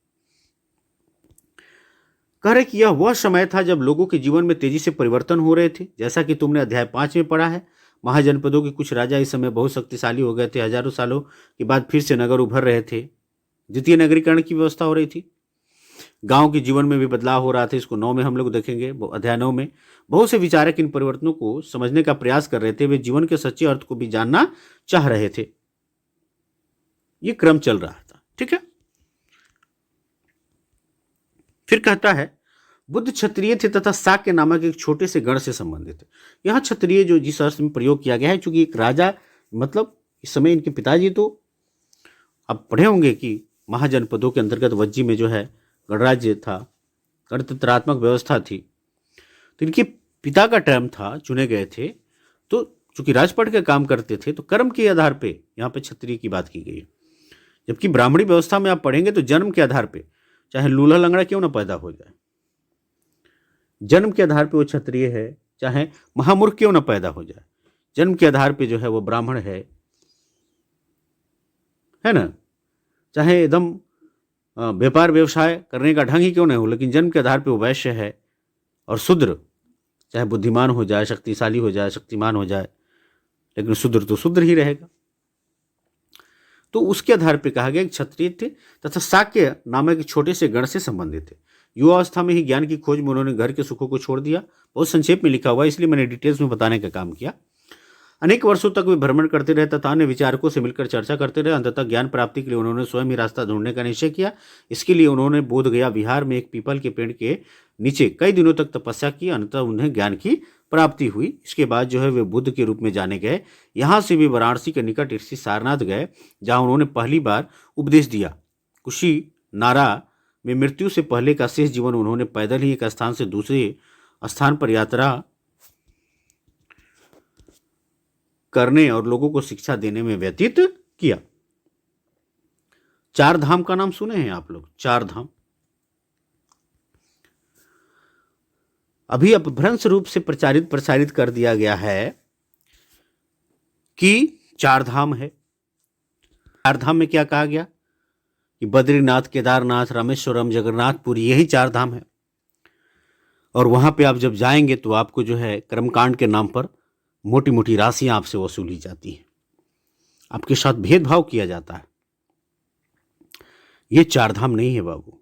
कह रहे कि यह वह समय था जब लोगों के जीवन में तेजी से परिवर्तन हो रहे थे। जैसा कि तुमने अध्याय 5 में पढ़ा है, महाजनपदों के कुछ राजा इस समय बहुत शक्तिशाली हो गए थे। हजारों सालों के बाद फिर से नगर उभर रहे थे, द्वितीय नगरीकरण की व्यवस्था हो रही थी, गांव के जीवन में भी बदलाव हो रहा था। इसको 9 में हम लोग देखेंगे, अध्याय 9 में बहुत से विचारक इन परिवर्तनों को समझने का प्रयास कर रहे थे, वे जीवन के सच्चे अर्थ को भी जानना चाह रहे थे। ये क्रम चल रहा था, ठीक है। फिर कहता है बुद्ध क्षत्रिय थे तथा शाक्य नामक एक छोटे से गण से संबंधित थे। यहां क्षत्रिय जो जिस अर्थ में प्रयोग किया गया है, चूंकि एक राजा, मतलब इस समय इनके पिताजी, तो आप पढ़े होंगे कि महाजनपदों के अंतर्गत वज्जी में जो है गणराज्य था, गणतंत्रात्मक व्यवस्था थी, तो इनके पिता का टर्म था, चुने गए थे, तो चूंकि राजपाट का काम करते थे तो कर्म के आधार पे यहाँ पे क्षत्रिय की बात की गई है। जबकि ब्राह्मणी व्यवस्था में आप पढ़ेंगे तो जन्म के आधार पे चाहे लूल्हा लंगड़ा क्यों ना पैदा हो जाए। जन्म के आधार पे वो क्षत्रिय है, चाहे महामूर्ख क्यों ना पैदा हो जाए, जन्म के आधार पे जो है वो ब्राह्मण है ना। चाहे एकदम व्यापार व्यवसाय करने का ढंग ही क्यों नहीं हो, लेकिन जन्म के आधार पे वो वैश्य है और शूद्र, चाहे बुद्धिमान हो जाए, शक्तिशाली हो जाए, शक्तिमान हो जाए, लेकिन शूद्र तो शूद्र ही रहेगा। तो उसके आधार पे कहा गया कि क्षत्रिय थे तथा शाक्य नामक एक छोटे से गण से संबंधित थे। युवावस्था में ही ज्ञान की खोज में उन्होंने घर के सुखों को छोड़ दिया। बहुत संक्षेप में लिखा हुआ है, इसलिए मैंने डिटेल्स में बताने का काम किया। अनेक वर्षों तक वे भ्रमण करते रहे तथा अन्य विचारकों से मिलकर चर्चा करते रहे। अंततः ज्ञान प्राप्ति के लिए उन्होंने स्वयं ही रास्ता ढूंढने का निश्चय किया। इसके लिए उन्होंने बोध गया विहार में एक पीपल के पेड़ के नीचे कई दिनों तक तपस्या की। अंततः उन्हें ज्ञान की प्राप्ति हुई। इसके बाद जो है वे बुद्ध के रूप में जाने गए। यहाँ से वे वाराणसी के निकट ऋषि सारनाथ गए, जहाँ उन्होंने पहली बार उपदेश दिया। कुशीनारा में मृत्यु से पहले का शेष जीवन उन्होंने पैदल ही एक स्थान से दूसरे स्थान पर यात्रा करने और लोगों को शिक्षा देने में व्यतीत किया। चार धाम का नाम सुने हैं आप लोग? चार धाम अभी अपभ्रंश रूप से प्रसारित कर दिया गया है कि चार धाम है। चार धाम में क्या कहा गया कि बद्रीनाथ, केदारनाथ, रामेश्वरम, जगन्नाथपुरी, यही चार धाम है। और वहां पे आप जब जाएंगे तो आपको जो है कर्मकांड के नाम पर मोटी मोटी राशियां आपसे वसूली जाती हैं, आपके साथ भेदभाव किया जाता है। ये चार धाम नहीं है बाबू।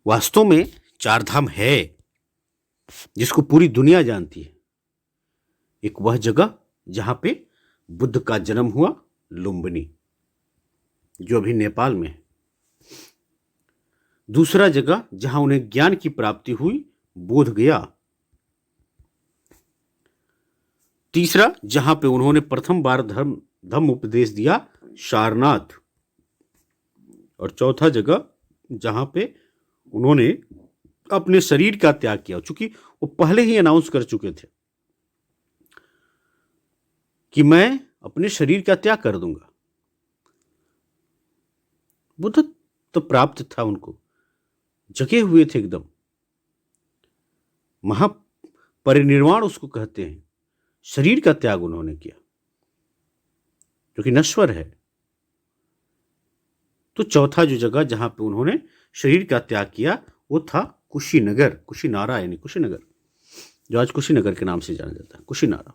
वास्तव में चार धाम है जिसको पूरी दुनिया जानती है। एक वह जगह जहां पे बुद्ध का जन्म हुआ, लुम्बिनी, जो अभी नेपाल में है। दूसरा जगह जहां उन्हें ज्ञान की प्राप्ति हुई, बोध गया। तीसरा जहां पे उन्होंने प्रथम बार धम्म उपदेश दिया, सारनाथ। और चौथा जगह जहां पे उन्होंने अपने शरीर का त्याग किया, चूंकि वो पहले ही अनाउंस कर चुके थे कि मैं अपने शरीर का त्याग कर दूंगा। बुद्ध तो प्राप्त था, उनको जगे हुए थे एकदम। महापरिनिर्वाण उसको कहते हैं। शरीर का त्याग उन्होंने किया जो कि नश्वर है। तो चौथा जो जगह जहां पे उन्होंने शरीर का त्याग किया वो था कुशीनगर, कुशीनारा यानी कुशीनगर, जो आज कुशीनगर के नाम से जाना जाता है, कुशीनारा।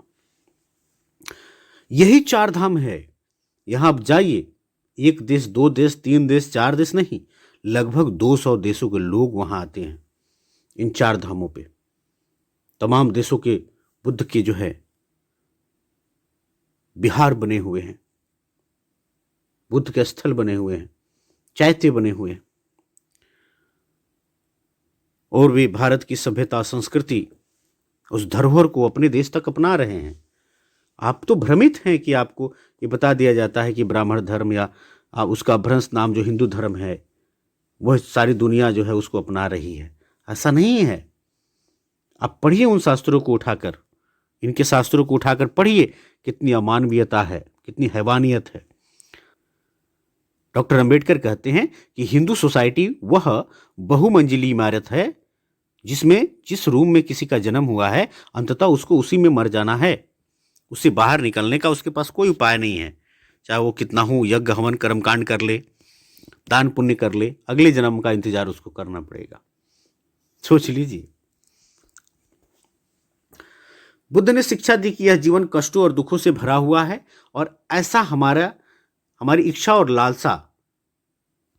यही चार धाम है। यहां आप जाइए, एक देश, दो देश, तीन देश, चार देश नहीं, लगभग 200 देशों के लोग वहां आते हैं इन चार धामों पे। तमाम देशों के बुद्ध के जो है विहार बने हुए हैं, बुद्ध के स्थल बने हुए हैं, चैत्य बने हुए हैं, और वे भारत की सभ्यता, संस्कृति, उस धरोहर को अपने देश तक अपना रहे हैं। आप तो भ्रमित हैं कि आपको ये बता दिया जाता है कि ब्राह्मण धर्म या उसका भ्रंश नाम जो हिंदू धर्म है वह सारी दुनिया जो है उसको अपना रही है। ऐसा नहीं है। आप पढ़िए उन शास्त्रों को उठाकर, इनके शास्त्रों को उठाकर पढ़िए, कितनी अमानवीयता है, कितनी हैवानियत है। डॉक्टर अंबेडकर कहते हैं कि हिंदू सोसाइटी वह बहुमंजिली इमारत है जिसमें जिस रूम में किसी का जन्म हुआ है अंततः उसको उसी में मर जाना है। उससे बाहर निकलने का उसके पास कोई उपाय नहीं है। चाहे वो कितना हो यज्ञ हवन कर्मकांड कर ले, दान पुण्य कर ले, अगले जन्म का इंतजार उसको करना पड़ेगा। सोच लीजिए। बुद्ध ने शिक्षा दी कि यह जीवन कष्टों और दुखों से भरा हुआ है और ऐसा हमारी इच्छा और लालसा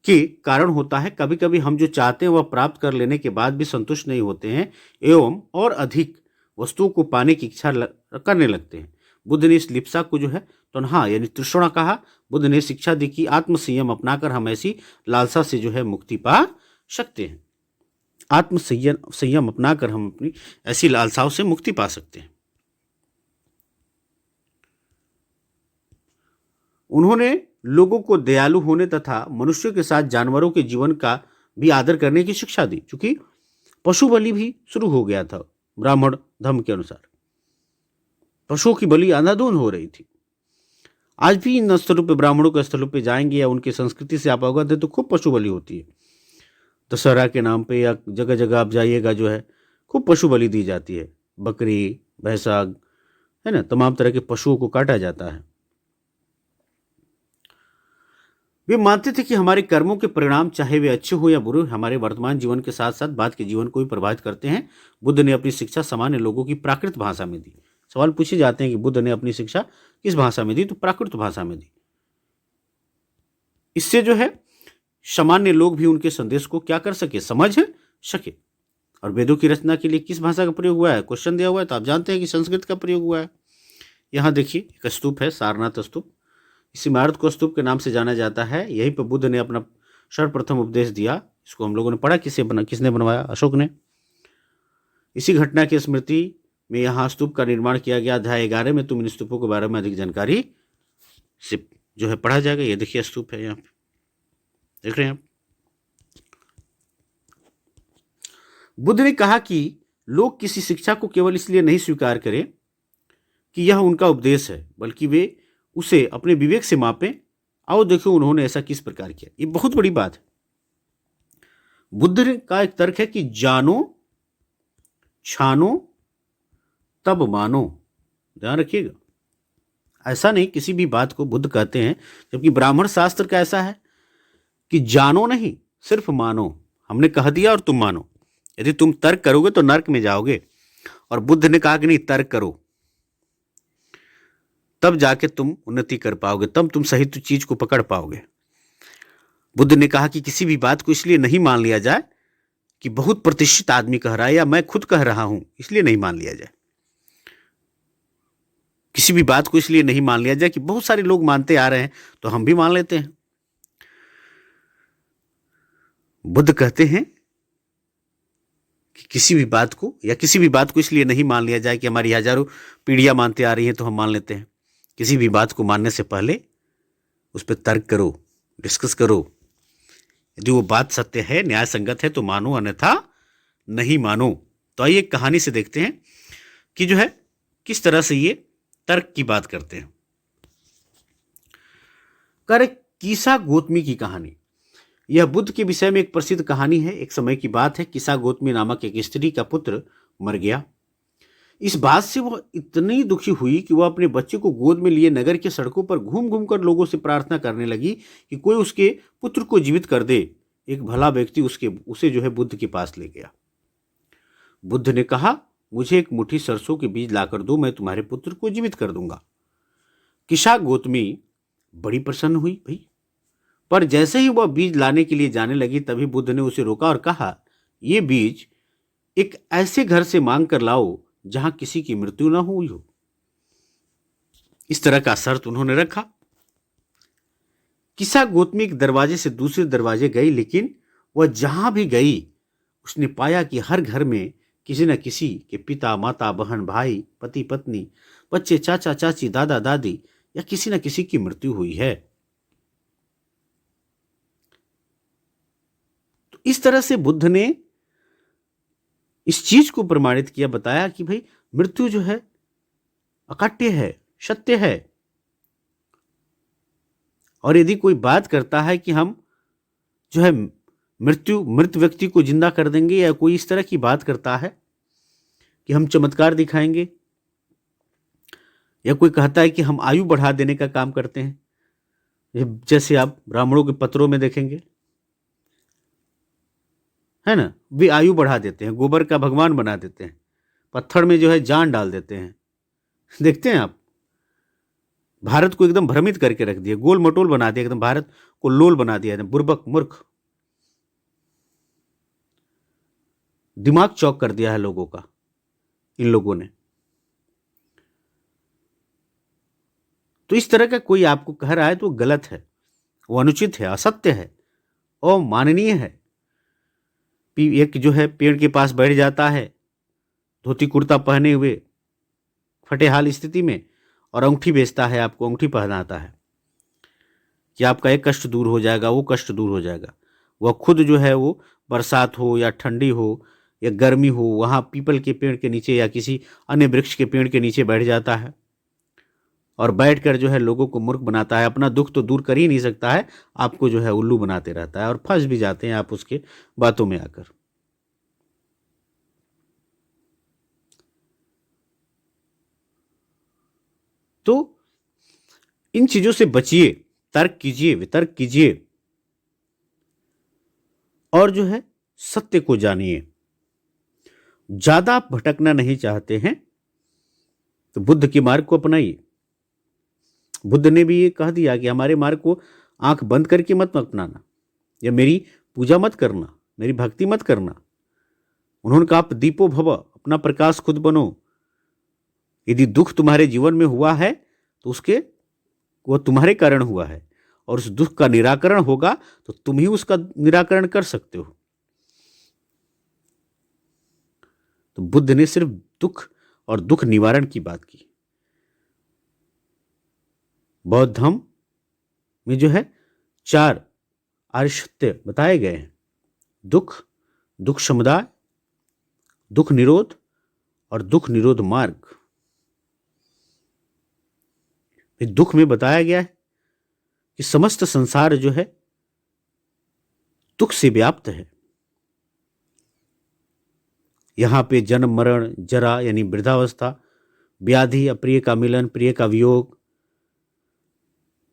के कारण होता है। कभी कभी हम जो चाहते हैं वह प्राप्त कर लेने के बाद भी संतुष्ट नहीं होते हैं एवं और अधिक वस्तुओं को पाने की इच्छा करने लगते हैं। बुद्ध ने इस लिप्सा को जो है तन्हा यानी तृष्णा कहा। बुद्ध ने शिक्षा दी कि आत्म संयम अपनाकर हम ऐसी लालसा से जो है मुक्ति पा सकते हैं। आत्म संयम अपनाकर हम अपनी ऐसी लालसाओं से मुक्ति पा सकते हैं। उन्होंने लोगों को दयालु होने तथा मनुष्यों के साथ जानवरों के जीवन का भी आदर करने की शिक्षा दी, क्योंकि पशु बलि भी शुरू हो गया था। ब्राह्मण धर्म के अनुसार पशुओं की बलि अंधाधुंध हो रही थी। आज भी इन स्थलों पे, ब्राह्मणों के स्थलों पे जाएंगे या उनकी संस्कृति से आप अवगत है तो खूब पशु बलि होती है। दशहरा के नाम पे या जगह जगह आप जाइएगा जो है खूब पशु बलि दी जाती है। बकरी, भैंसा, है ना, तमाम तरह के पशुओं को काटा जाता है। वे मानते थे कि हमारे कर्मों के परिणाम चाहे वे अच्छे हो या बुरे हमारे वर्तमान जीवन के साथ साथ बाद के जीवन को भी प्रभावित करते हैं। बुद्ध ने अपनी शिक्षा सामान्य लोगों की प्राकृत भाषा में दी। सवाल पूछे जाते हैं कि बुद्ध ने अपनी शिक्षा किस भाषा में दी, तो प्राकृत भाषा में दी। इससे जो है सामान्य लोग भी उनके संदेश को क्या कर सके, समझ सके। और वेदों की रचना के लिए किस भाषा का प्रयोग हुआ है, क्वेश्चन दिया हुआ है, तो आप जानते हैं कि संस्कृत का प्रयोग हुआ है। यहाँ देखिए एक स्तूप है, सारनाथ स्तूप। इस इमारत को स्तूप के नाम से जाना जाता है। यहीं पर बुद्ध ने अपना सर्वप्रथम उपदेश दिया। इसको हम लोगों ने पढ़ा, किसने बनवाया, अशोक ने। इसी घटना की स्मृति में यहाँ स्तूप का निर्माण किया गया। अध्याय 11 में तुम इन स्तूपों के बारे में अधिक जानकारी से जो है पढ़ा जाएगा। ये देखिए स्तूप है, यहाँ पे देख रहे हैं आप। बुद्ध ने कहा कि लोग किसी शिक्षा को केवल इसलिए नहीं स्वीकार करें कि यह उनका उपदेश है, बल्कि वे उसे अपने विवेक से मापें। आओ देखो उन्होंने ऐसा किस प्रकार किया। ये बहुत बड़ी बात है। बुद्ध का एक तर्क है कि जानो छानो तब मानो। ध्यान रखिएगा, ऐसा नहीं किसी भी बात को बुद्ध कहते हैं, जबकि ब्राह्मण शास्त्र का ऐसा है कि जानो नहीं, सिर्फ मानो। हमने कह दिया और तुम मानो। यदि तुम तर्क करोगे तो नर्क में जाओगे। और बुद्ध ने कहा कि नहीं, तर्क करो, तब जाके तुम उन्नति कर पाओगे, तब तुम सही चीज को पकड़ पाओगे। बुद्ध ने कहा कि किसी भी बात को इसलिए नहीं मान लिया जाए कि बहुत प्रतिष्ठित आदमी कह रहा है या मैं खुद कह रहा हूं, इसलिए नहीं मान लिया जाए। किसी भी बात को इसलिए नहीं मान लिया जाए कि बहुत सारे लोग मानते आ रहे हैं तो हम भी मान लेते हैं। बुद्ध कहते हैं कि किसी भी बात को इसलिए नहीं मान लिया जाए कि हमारी हजारों पीढ़ियां मानते आ रही हैं तो हम मान लेते हैं। किसी भी बात को मानने से पहले उस पर तर्क करो, डिस्कस करो। यदि वो बात सत्य है, न्याय संगत है तो मानो, अन्यथा नहीं मानो। तो आइए एक कहानी से देखते हैं कि जो है किस तरह से ये तर्क की बात करते हैं। कीसा गोतमी की कहानी। यह बुद्ध के विषय में एक प्रसिद्ध कहानी है। एक समय की बात है, कीसा गोतमी नामक एक स्त्री का पुत्र मर गया। इस बात से वह इतनी दुखी हुई कि वह अपने बच्चे को गोद में लिए नगर के सड़कों पर घूम घूम कर लोगों से प्रार्थना करने लगी कि कोई उसके पुत्र को जीवित कर दे। एक भला व्यक्ति उसे जो है बुद्ध के पास ले गया। बुद्ध ने कहा, मुझे एक मुट्ठी सरसों के बीज लाकर दो, मैं तुम्हारे पुत्र को जीवित कर दूंगा। कीसा गोतमी बड़ी प्रसन्न हुई भाई, पर जैसे ही वह बीज लाने के लिए जाने लगी तभी बुद्ध ने उसे रोका और कहा, ये बीज एक ऐसे घर से मांग कर लाओ जहां किसी की मृत्यु न हुई हो। इस तरह का शर्त उन्होंने रखा। कीसा गोतमी एक दरवाजे से दूसरे दरवाजे गई, लेकिन वह जहां भी गई उसने पाया कि हर घर में किसी न किसी के पिता, माता, बहन, भाई, पति, पत्नी, बच्चे, चाचा, चाची, दादा, दादी या किसी न किसी की मृत्यु हुई है। तो इस तरह से बुद्ध ने इस चीज को प्रमाणित किया, बताया कि भाई मृत्यु जो है अकाट्य है, सत्य है। और यदि कोई बात करता है कि हम जो है मृत व्यक्ति को जिंदा कर देंगे, या कोई इस तरह की बात करता है कि हम चमत्कार दिखाएंगे, या कोई कहता है कि हम आयु बढ़ा देने का काम करते हैं, जैसे आप ब्राह्मणों के पत्रों में देखेंगे, है ना, वे आयु बढ़ा देते हैं, गोबर का भगवान बना देते हैं, पत्थर में जो है जान डाल देते हैं। देखते हैं आप, भारत को एकदम भ्रमित करके रख दिया, गोल मटोल बना दिया, एकदम भारत को लोल बना दिया, एकदम बुर्बक मूर्ख, दिमाग चौक कर दिया है लोगों का इन लोगों ने। तो इस तरह का कोई आपको कह रहा है तो गलत है, वो अनुचित है, असत्य है, अमाननीय है। एक जो है पेड़ के पास बैठ जाता है धोती कुर्ता पहने हुए, फटे हाल स्थिति में, और अंगूठी बेचता है, आपको अंगूठी पहनाता है कि आपका एक कष्ट दूर हो जाएगा, वो कष्ट दूर हो जाएगा। वह खुद जो है वो बरसात हो या ठंडी हो या गर्मी हो, वहाँ पीपल के पेड़ के नीचे या किसी अन्य वृक्ष के पेड़ के नीचे बैठ जाता है और बैठकर जो है लोगों को मूर्ख बनाता है। अपना दुख तो दूर कर ही नहीं सकता है, आपको जो है उल्लू बनाते रहता है और फंस भी जाते हैं आप उसके बातों में आकर। तो इन चीजों से बचिए, तर्क कीजिए, वितर्क कीजिए और जो है सत्य को जानिए। ज्यादा आप भटकना नहीं चाहते हैं तो बुद्ध के मार्ग को अपनाइए। बुद्ध ने भी ये कह दिया कि हमारे मार्ग को आंख बंद करके मत अपनाना, या मेरी पूजा मत करना, मेरी भक्ति मत करना। उन्होंने कहा आप दीपो भव, अपना प्रकाश खुद बनो। यदि दुख तुम्हारे जीवन में हुआ है तो उसके वो तुम्हारे कारण हुआ है, और उस दुख का निराकरण होगा तो तुम ही उसका निराकरण कर सकते हो। तो बुद्ध ने सिर्फ दुख और दुख निवारण की बात की। बौद्ध धर्म में जो है 4 आर्य सत्य बताए गए हैं: दुख, दुख समुदाय, दुख निरोध और दुख निरोध मार्ग। दुख में बताया गया है कि समस्त संसार जो है दुख से व्याप्त है। यहां पे जन्म, मरण, जरा यानी वृद्धावस्था, व्याधि, अप्रिय का मिलन, प्रिय का वियोग,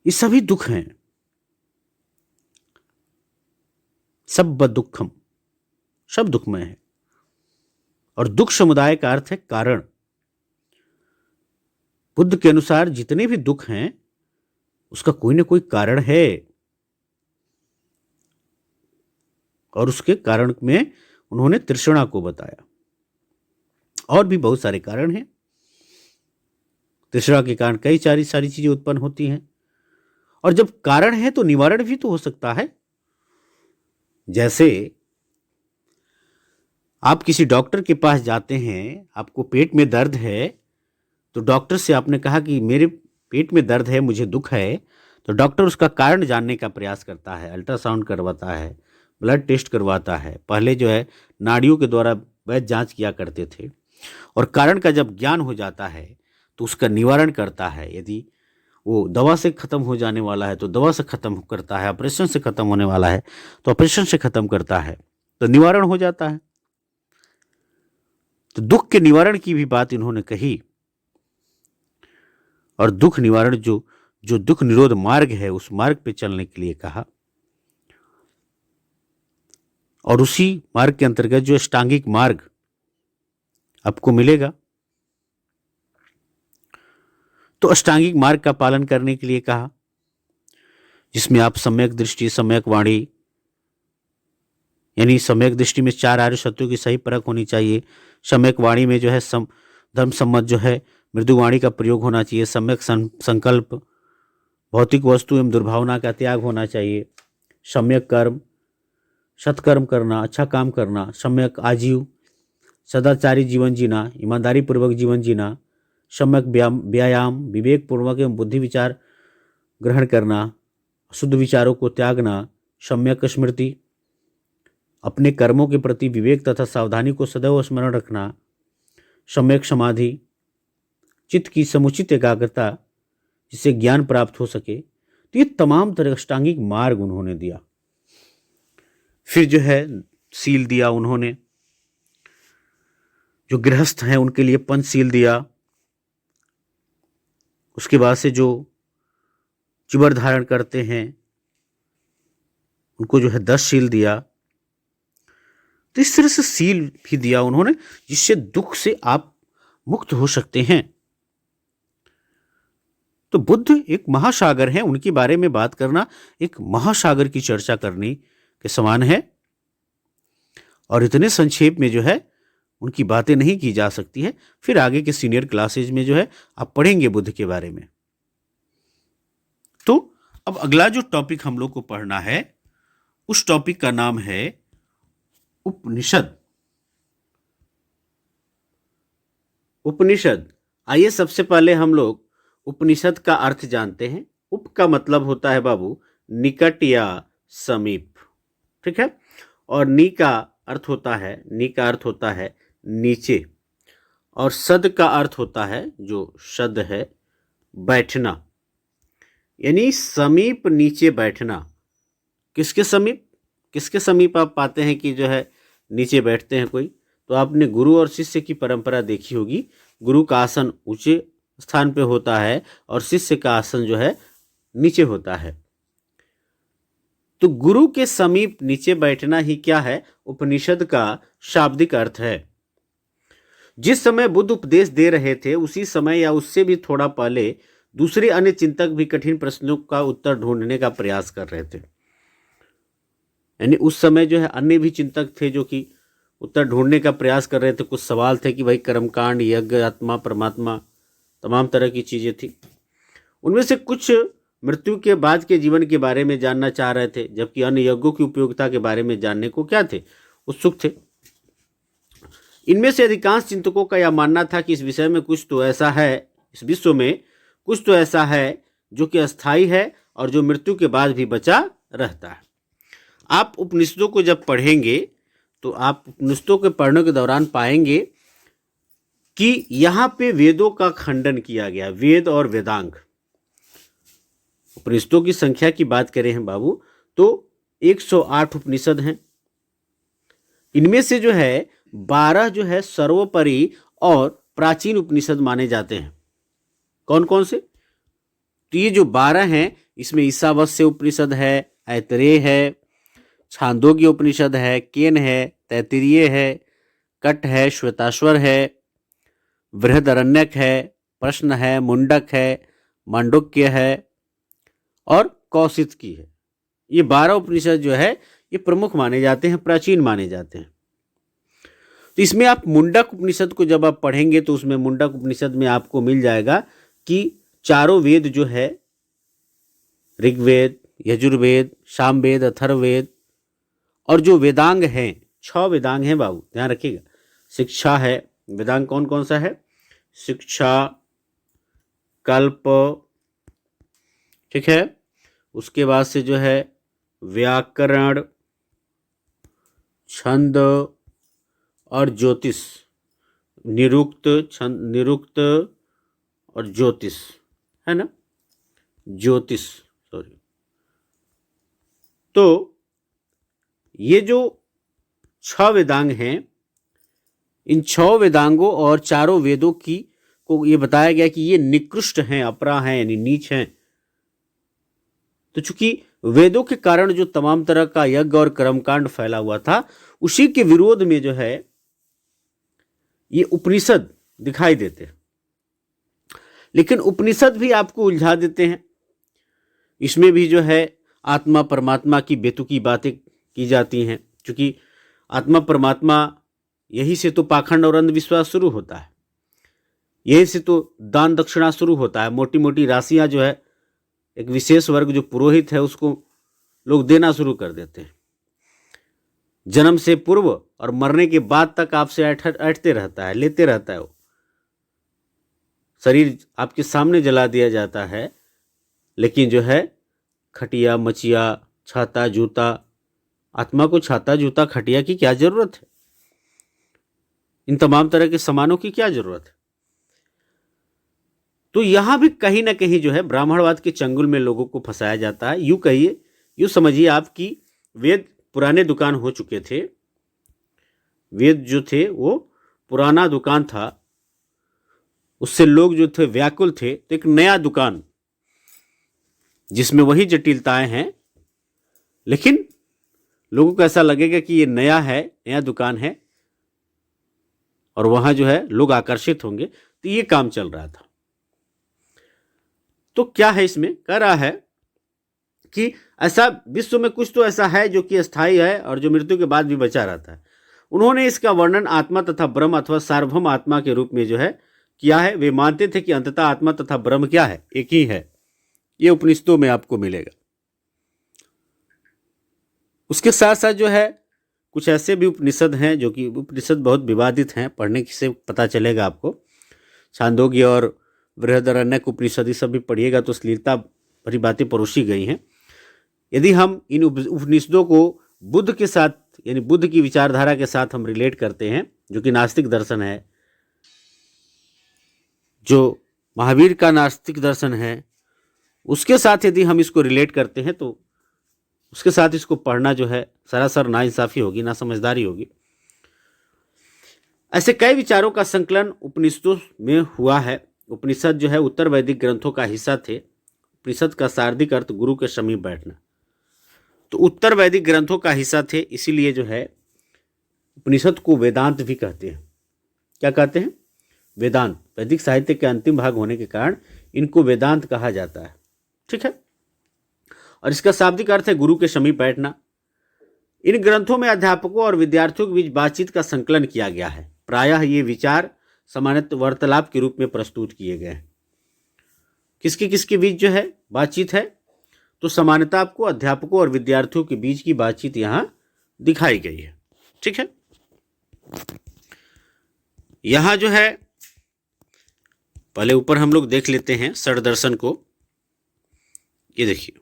ये सभी दुख हैं। सब दुखम, सब दुखमय है। और दुख समुदाय का अर्थ है कारण। बुद्ध के अनुसार जितने भी दुख हैं उसका कोई ना कोई कारण है, और उसके कारण में उन्होंने तृष्णा को बताया। और भी बहुत सारे कारण हैं। तृष्णा के कारण कई सारी चीजें उत्पन्न होती हैं, और जब कारण है तो निवारण भी तो हो सकता है। जैसे आप किसी डॉक्टर के पास जाते हैं, आपको पेट में दर्द है, तो डॉक्टर से आपने कहा कि मेरे पेट में दर्द है, मुझे दुख है, तो डॉक्टर उसका कारण जानने का प्रयास करता है, अल्ट्रासाउंड करवाता है, ब्लड टेस्ट करवाता है। पहले जो है नाड़ियों के द्वारा वैध जांच किया करते थे, और कारण का जब ज्ञान हो जाता है तो उसका निवारण करता है। यदि वो दवा से खत्म हो जाने वाला है तो दवा से खत्म करता है, ऑपरेशन से खत्म होने वाला है तो ऑपरेशन से खत्म करता है, तो निवारण हो जाता है। तो दुख के निवारण की भी बात इन्होंने कही, और दुख निवारण जो दुख निरोध मार्ग है उस मार्ग पे चलने के लिए कहा। और उसी मार्ग के अंतर्गत जो अष्टांगिक मार्ग आपको मिलेगा, तो अष्टांगिक मार्ग का पालन करने के लिए कहा, जिसमें आप सम्यक दृष्टि, सम्यक वाणी, यानी सम्यक दृष्टि में 4 आर्य सत्यों की सही परख होनी चाहिए। सम्यक वाणी में जो है धर्म सम्मत जो है मृदु वाणी का प्रयोग होना चाहिए। सम्यक संकल्प, भौतिक वस्तु एवं दुर्भावना का त्याग होना चाहिए। सम्यक कर्म, सत्कर्म करना, अच्छा काम करना। सम्यक आजीव, सदाचारी जीवन जीना, ईमानदारी पूर्वक जीवन जीना। सम्यक व्यायाम, विवेक पूर्वक एवं बुद्धि विचार ग्रहण करना, शुद्ध विचारों को त्यागना। सम्यक स्मृति, अपने कर्मों के प्रति विवेक तथा सावधानी को सदैव स्मरण रखना। सम्यक समाधि, चित्त की समुचित एकाग्रता जिससे ज्ञान प्राप्त हो सके। तो ये तमाम तरह अष्टांगिक मार्ग उन्होंने दिया। फिर जो है सील दिया उन्होंने, जो गृहस्थ हैं उनके लिए पंचशील दिया। उसके बाद से जो चिबर धारण करते हैं उनको जो है 10 शील दिया। तो इस तरह से सील भी दिया उन्होंने, जिससे दुख से आप मुक्त हो सकते हैं। तो बुद्ध एक महासागर हैं, उनके बारे में बात करना एक महासागर की चर्चा करने के समान है, और इतने संक्षेप में जो है उनकी बातें नहीं की जा सकती है। फिर आगे के सीनियर क्लासेज में जो है आप पढ़ेंगे बुद्ध के बारे में। तो अब अगला जो टॉपिक हम लोग को पढ़ना है उस टॉपिक का नाम है उपनिषद। उपनिषद, आइए सबसे पहले हम लोग उपनिषद का अर्थ जानते हैं। उप का मतलब होता है बाबू निकट या समीप, ठीक है। और नी का अर्थ होता है नीचे, और सद का अर्थ होता है जो शद है बैठना, यानी समीप नीचे बैठना। किसके समीप? किसके समीप आप पाते हैं कि जो है नीचे बैठते हैं कोई? तो आपने गुरु और शिष्य की परंपरा देखी होगी। गुरु का आसन ऊंचे स्थान पे होता है और शिष्य का आसन जो है नीचे होता है। तो गुरु के समीप नीचे बैठना ही क्या है? उपनिषद का शाब्दिक अर्थ है। जिस समय बुद्ध उपदेश दे रहे थे उसी समय या उससे भी थोड़ा पहले दूसरे अन्य चिंतक भी कठिन प्रश्नों का उत्तर ढूंढने का प्रयास कर रहे थे। यानी उस समय जो है अन्य भी चिंतक थे जो कि उत्तर ढूंढने का प्रयास कर रहे थे। कुछ सवाल थे कि भाई कर्मकांड, यज्ञ, आत्मा, परमात्मा, तमाम तरह की चीजें थी। उनमें से कुछ मृत्यु के बाद के जीवन के बारे में जानना चाह रहे थे, जबकि अन्य यज्ञों की उपयोगिता के बारे में जानने को क्या थे? उत्सुक थे। इनमें से अधिकांश चिंतकों का यह मानना था कि इस विषय में कुछ तो ऐसा है, इस विश्व में कुछ तो ऐसा है जो कि अस्थायी है और जो मृत्यु के बाद भी बचा रहता है। आप उपनिषदों को जब पढ़ेंगे तो आप उपनिषदों के पढ़ने के दौरान पाएंगे कि यहाँ पे वेदों का खंडन किया गया। वेद और वेदांग, उपनिषदों की संख्या की बात करें हैं बाबू तो 108 उपनिषद हैं। इनमें से जो है 12 जो है सर्वोपरि और प्राचीन उपनिषद माने जाते हैं। कौन कौन से? तो ये जो 12 हैं इसमें ईशावास्य उपनिषद है, ऐतरेय है, छांदोग्य उपनिषद है, केन है, तैत्तिरीय है, कट है, श्वेताश्वर है, बृहदारण्यक है, प्रश्न है, मुंडक है, मांडुक्य है और कौशितकी है। ये 12 उपनिषद जो है ये प्रमुख माने जाते हैं, प्राचीन माने जाते हैं। तो इसमें आप मुंडक उपनिषद को जब आप पढ़ेंगे तो उसमें मुंडक उपनिषद में आपको मिल जाएगा कि चारों वेद जो है, ऋग्वेद, यजुर्वेद, सामवेद, अथर्ववेद और जो वेदांग हैं, 6 वेदांग हैं बाबू, ध्यान रखिएगा। शिक्षा है, वेदांग कौन कौन सा है? शिक्षा, कल्प, ठीक है। उसके बाद से जो है व्याकरण, छंद और ज्योतिष, निरुक्त, छंद, निरुक्त और ज्योतिष, है ना, ज्योतिष, सॉरी। तो ये जो 6 वेदांग हैं, इन 6 वेदांगों और चारों वेदों की को ये बताया गया कि ये निकृष्ट हैं, अपरा हैं, यानी नीच हैं। तो चूंकि वेदों के कारण जो तमाम तरह का यज्ञ और कर्मकांड फैला हुआ था, उसी के विरोध में जो है ये उपनिषद दिखाई देते हैं। लेकिन उपनिषद भी आपको उलझा देते हैं। इसमें भी जो है आत्मा परमात्मा की बेतुकी बातें की जाती हैं। क्योंकि आत्मा परमात्मा, यही से तो पाखंड और अंधविश्वास शुरू होता है, यही से तो दान दक्षिणा शुरू होता है। मोटी मोटी राशियां जो है एक विशेष वर्ग जो पुरोहित है उसको लोग देना शुरू कर देते हैं। जन्म से पूर्व और मरने के बाद तक आपसे ऐंठते रहता है, लेते रहता है। वो शरीर आपके सामने जला दिया जाता है, लेकिन जो है खटिया, मचिया, छाता, जूता, आत्मा को छाता, जूता, खटिया की क्या जरूरत है? इन तमाम तरह के सामानों की क्या जरूरत है? तो यहां भी कहीं ना कहीं जो है ब्राह्मणवाद के चंगुल में लोगों को फंसाया जाता है। यूं कहिए, यूं समझिए आप कि वेद पुराने दुकान हो चुके थे। वेद जो थे वो पुराना दुकान था, उससे लोग जो थे व्याकुल थे। तो एक नया दुकान जिसमें वही जटिलताएं हैं, लेकिन लोगों को ऐसा लगेगा कि ये नया है, नया दुकान है और वहां जो है लोग आकर्षित होंगे। तो ये काम चल रहा था। तो क्या है इसमें? कह रहा है कि ऐसा विश्व में कुछ तो ऐसा है जो कि अस्थायी है और जो मृत्यु के बाद भी बचा रहता है। उन्होंने इसका वर्णन आत्मा तथा ब्रह्म अथवा सार्वभौम आत्मा के रूप में जो है किया है। वे मानते थे कि अंततः आत्मा तथा ब्रह्म क्या है? एक ही है। ये उपनिषदों में आपको मिलेगा। उसके साथ साथ जो है कुछ ऐसे भी उपनिषद हैं जो कि उपनिषद बहुत विवादित हैं, पढ़ने से पता चलेगा आपको। छांदोग्य और बृहदारण्यक उपनिषद ये सब भी पढ़िएगा तो अश्लीलता भरी बातें परोसी गई हैं। यदि हम इन उपनिषदों को बुद्ध के साथ, यानी बुद्ध की विचारधारा के साथ हम रिलेट करते हैं, जो कि नास्तिक दर्शन है, जो महावीर का नास्तिक दर्शन है, उसके साथ यदि हम इसको रिलेट करते हैं तो उसके साथ इसको पढ़ना जो है सरासर नाइंसाफ़ी होगी, ना समझदारी होगी। ऐसे कई विचारों का संकलन उपनिषदों में हुआ है। उपनिषद जो है उत्तर वैदिक ग्रंथों का हिस्सा थे। उपनिषद का शाब्दिक अर्थ गुरु के समीप बैठना, तो उत्तर वैदिक ग्रंथों का हिस्सा थे, इसीलिए जो है उपनिषद को वेदांत भी कहते हैं। क्या कहते हैं? वेदांत। वैदिक साहित्य के अंतिम भाग होने के कारण इनको वेदांत कहा जाता है। ठीक है। और इसका शाब्दिक अर्थ है गुरु के समीप बैठना। इन ग्रंथों में अध्यापकों और विद्यार्थियों के बीच बातचीत का संकलन किया गया है। प्रायः ये विचार सामान्यतः वार्तालाप के रूप में प्रस्तुत किए गए हैं। किसके बीच जो है बातचीत है? तो सामान्यतः आपको अध्यापकों और विद्यार्थियों के बीच की बातचीत यहां दिखाई गई है। ठीक है। यहां जो है पहले ऊपर हम लोग देख लेते हैं षड दर्शन को। ये देखिए,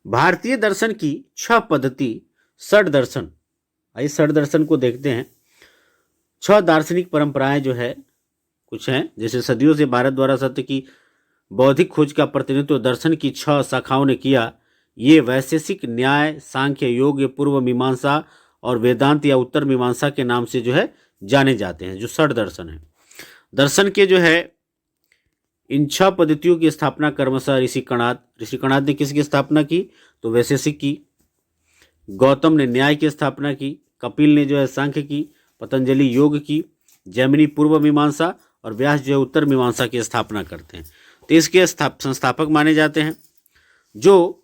भारतीय दर्शन की 6 पद्धति षड दर्शन। आइए षड दर्शन को देखते हैं। 6 दार्शनिक परंपराएं जो है कुछ हैं, जैसे सदियों से भारत द्वारा सत्य की बौद्धिक खोज का प्रतिनिधित्व दर्शन की 6 शाखाओं ने किया। ये वैशेषिक, न्याय, सांख्य, योग, पूर्व मीमांसा और वेदांत या उत्तर मीमांसा के नाम से जो है जाने जाते हैं, जो षड दर्शन है। दर्शन के जो है इन 6 पद्धतियों की स्थापना क्रमशः ऋषि कणाद ने किसकी स्थापना की? तो वैशेषिक की। गौतम ने न्याय की स्थापना की। कपिल ने जो है सांख्य की। पतंजलि योग की। जैमिनी पूर्व मीमांसा और व्यास जो है उत्तर मीमांसा की स्थापना करते हैं। तो इसके संस्थापक माने जाते हैं, जो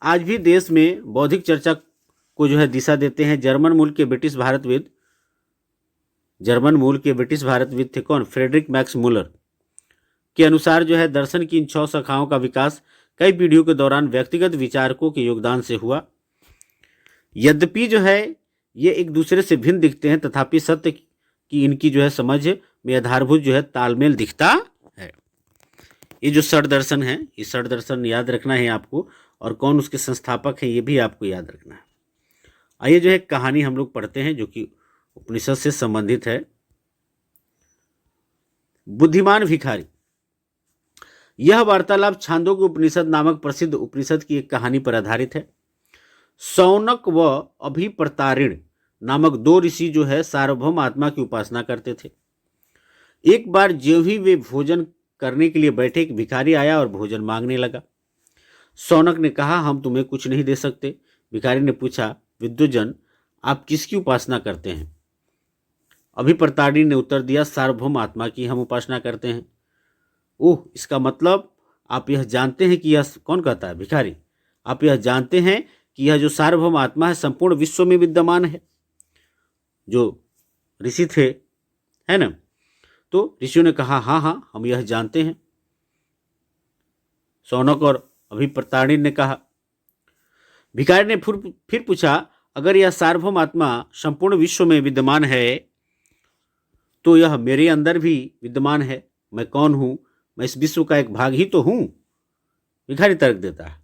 आज भी देश में बौद्धिक चर्चा को जो है दिशा देते हैं। जर्मन मूल के ब्रिटिश भारतविद थे कौन? फ्रेडरिक मैक्स मूलर के अनुसार जो है दर्शन की इन 6 शाखाओं का विकास कई पीढ़ियों के दौरान व्यक्तिगत विचारकों के योगदान से हुआ। यद्यपि जो है ये एक दूसरे से भिन्न दिखते हैं, तथापि सत्य की इनकी जो है समझ में आधारभूत जो है तालमेल दिखता है। ये जो षड दर्शन है, ये षड दर्शन याद रखना है आपको, और कौन उसके संस्थापक हैं ये भी आपको याद रखना है। आइए जो है कहानी हम लोग पढ़ते हैं जो कि उपनिषद से संबंधित है। बुद्धिमान भिखारी। यह वार्तालाप छांदोग्य उपनिषद नामक प्रसिद्ध उपनिषद की एक कहानी पर आधारित है। शौनक व अभिप्रतारिण नामक 2 ऋषि जो है सार्वभौम आत्मा की उपासना करते थे। एक बार ज्यों ही वे भोजन करने के लिए बैठे, एक भिखारी आया और भोजन मांगने लगा। शौनक ने कहा, हम तुम्हें कुछ नहीं दे सकते। भिखारी ने पूछा, विद्वजन आप किसकी उपासना करते हैं? अभिप्रतारिण ने उत्तर दिया, सार्वभौम आत्मा की हम उपासना करते हैं। ओह, इसका मतलब आप यह जानते हैं कि यह कौन कहता है? भिखारी। आप यह जानते हैं कि यह जो सार्वभौम आत्मा है संपूर्ण विश्व में विद्यमान है। जो ऋषि थे, है ना, तो ऋषियों ने कहा, हाँ हम यह जानते हैं। शौनक और अभिप्रतारिण ने कहा। भिखारी ने फिर पूछा, अगर यह सार्वभौम आत्मा संपूर्ण विश्व में विद्यमान है तो यह मेरे अंदर भी विद्यमान है। मैं कौन हूं? मैं इस विश्व का एक भाग ही तो हूं। भिखारी तर्क देता है।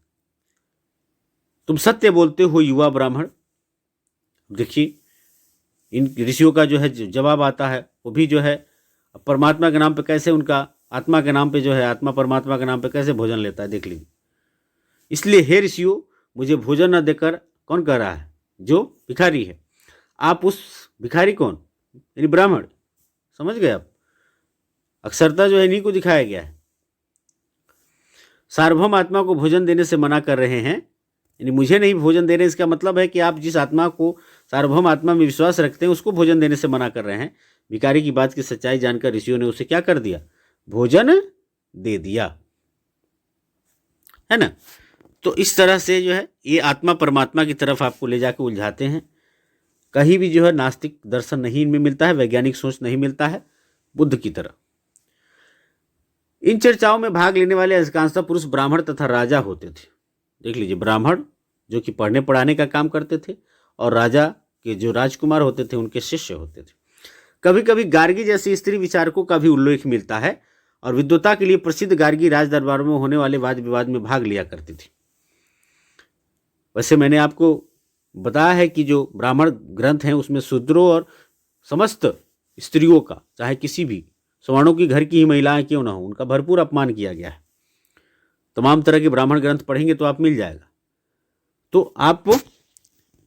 तुम सत्य बोलते हो युवा ब्राह्मण। देखिए इन ऋषियों का जो है जवाब आता है, वो भी जो है परमात्मा के नाम पे कैसे उनका आत्मा के नाम पे जो है आत्मा परमात्मा के नाम पे कैसे भोजन लेता है, देख लीजिए। इसलिए हे ऋषियों, मुझे भोजन न देकर कौन कह रहा है? जो भिखारी है। आप उस भिखारी कौन? यानी ब्राह्मण। समझ गए आप? अक्षरता जो है इन्हीं को दिखाया गया है। सार्वभौम आत्मा को भोजन देने से मना कर रहे हैं, यानी मुझे नहीं भोजन दे रहे। इसका मतलब है कि आप जिस आत्मा को सार्वभौम आत्मा में विश्वास रखते हैं उसको भोजन देने से मना कर रहे हैं। भिखारी की बात की सच्चाई जानकर ऋषियों ने उसे क्या कर दिया? भोजन दे दिया, है ना। तो इस तरह से जो है ये आत्मा परमात्मा की तरफ आपको ले जाकर उलझाते हैं। कहीं भी जो है नास्तिक दर्शन नहीं इनमें मिलता है, वैज्ञानिक सोच नहीं मिलता है बुद्ध की तरह। इन चर्चाओं में भाग लेने वाले अधिकांशतः पुरुष ब्राह्मण तथा राजा होते थे। देख लीजिए, ब्राह्मण जो कि पढ़ने पढ़ाने का काम करते थे और राजा के जो राजकुमार होते थे उनके शिष्य होते थे। कभी कभी गार्गी जैसे स्त्री विचारकों का भी उल्लेख मिलता है और विद्वता के लिए प्रसिद्ध गार्गी राज दरबार में होने वाले वाद विवाद में भाग लिया करती थी। वैसे मैंने आपको बताया है कि जो ब्राह्मण ग्रंथ हैं उसमें शूद्रों और समस्त स्त्रियों का, चाहे किसी भी सवर्णों की घर की ही महिलाएं क्यों ना हो, उनका भरपूर अपमान किया गया है। तमाम तरह के ब्राह्मण ग्रंथ पढ़ेंगे तो आप मिल जाएगा। तो आप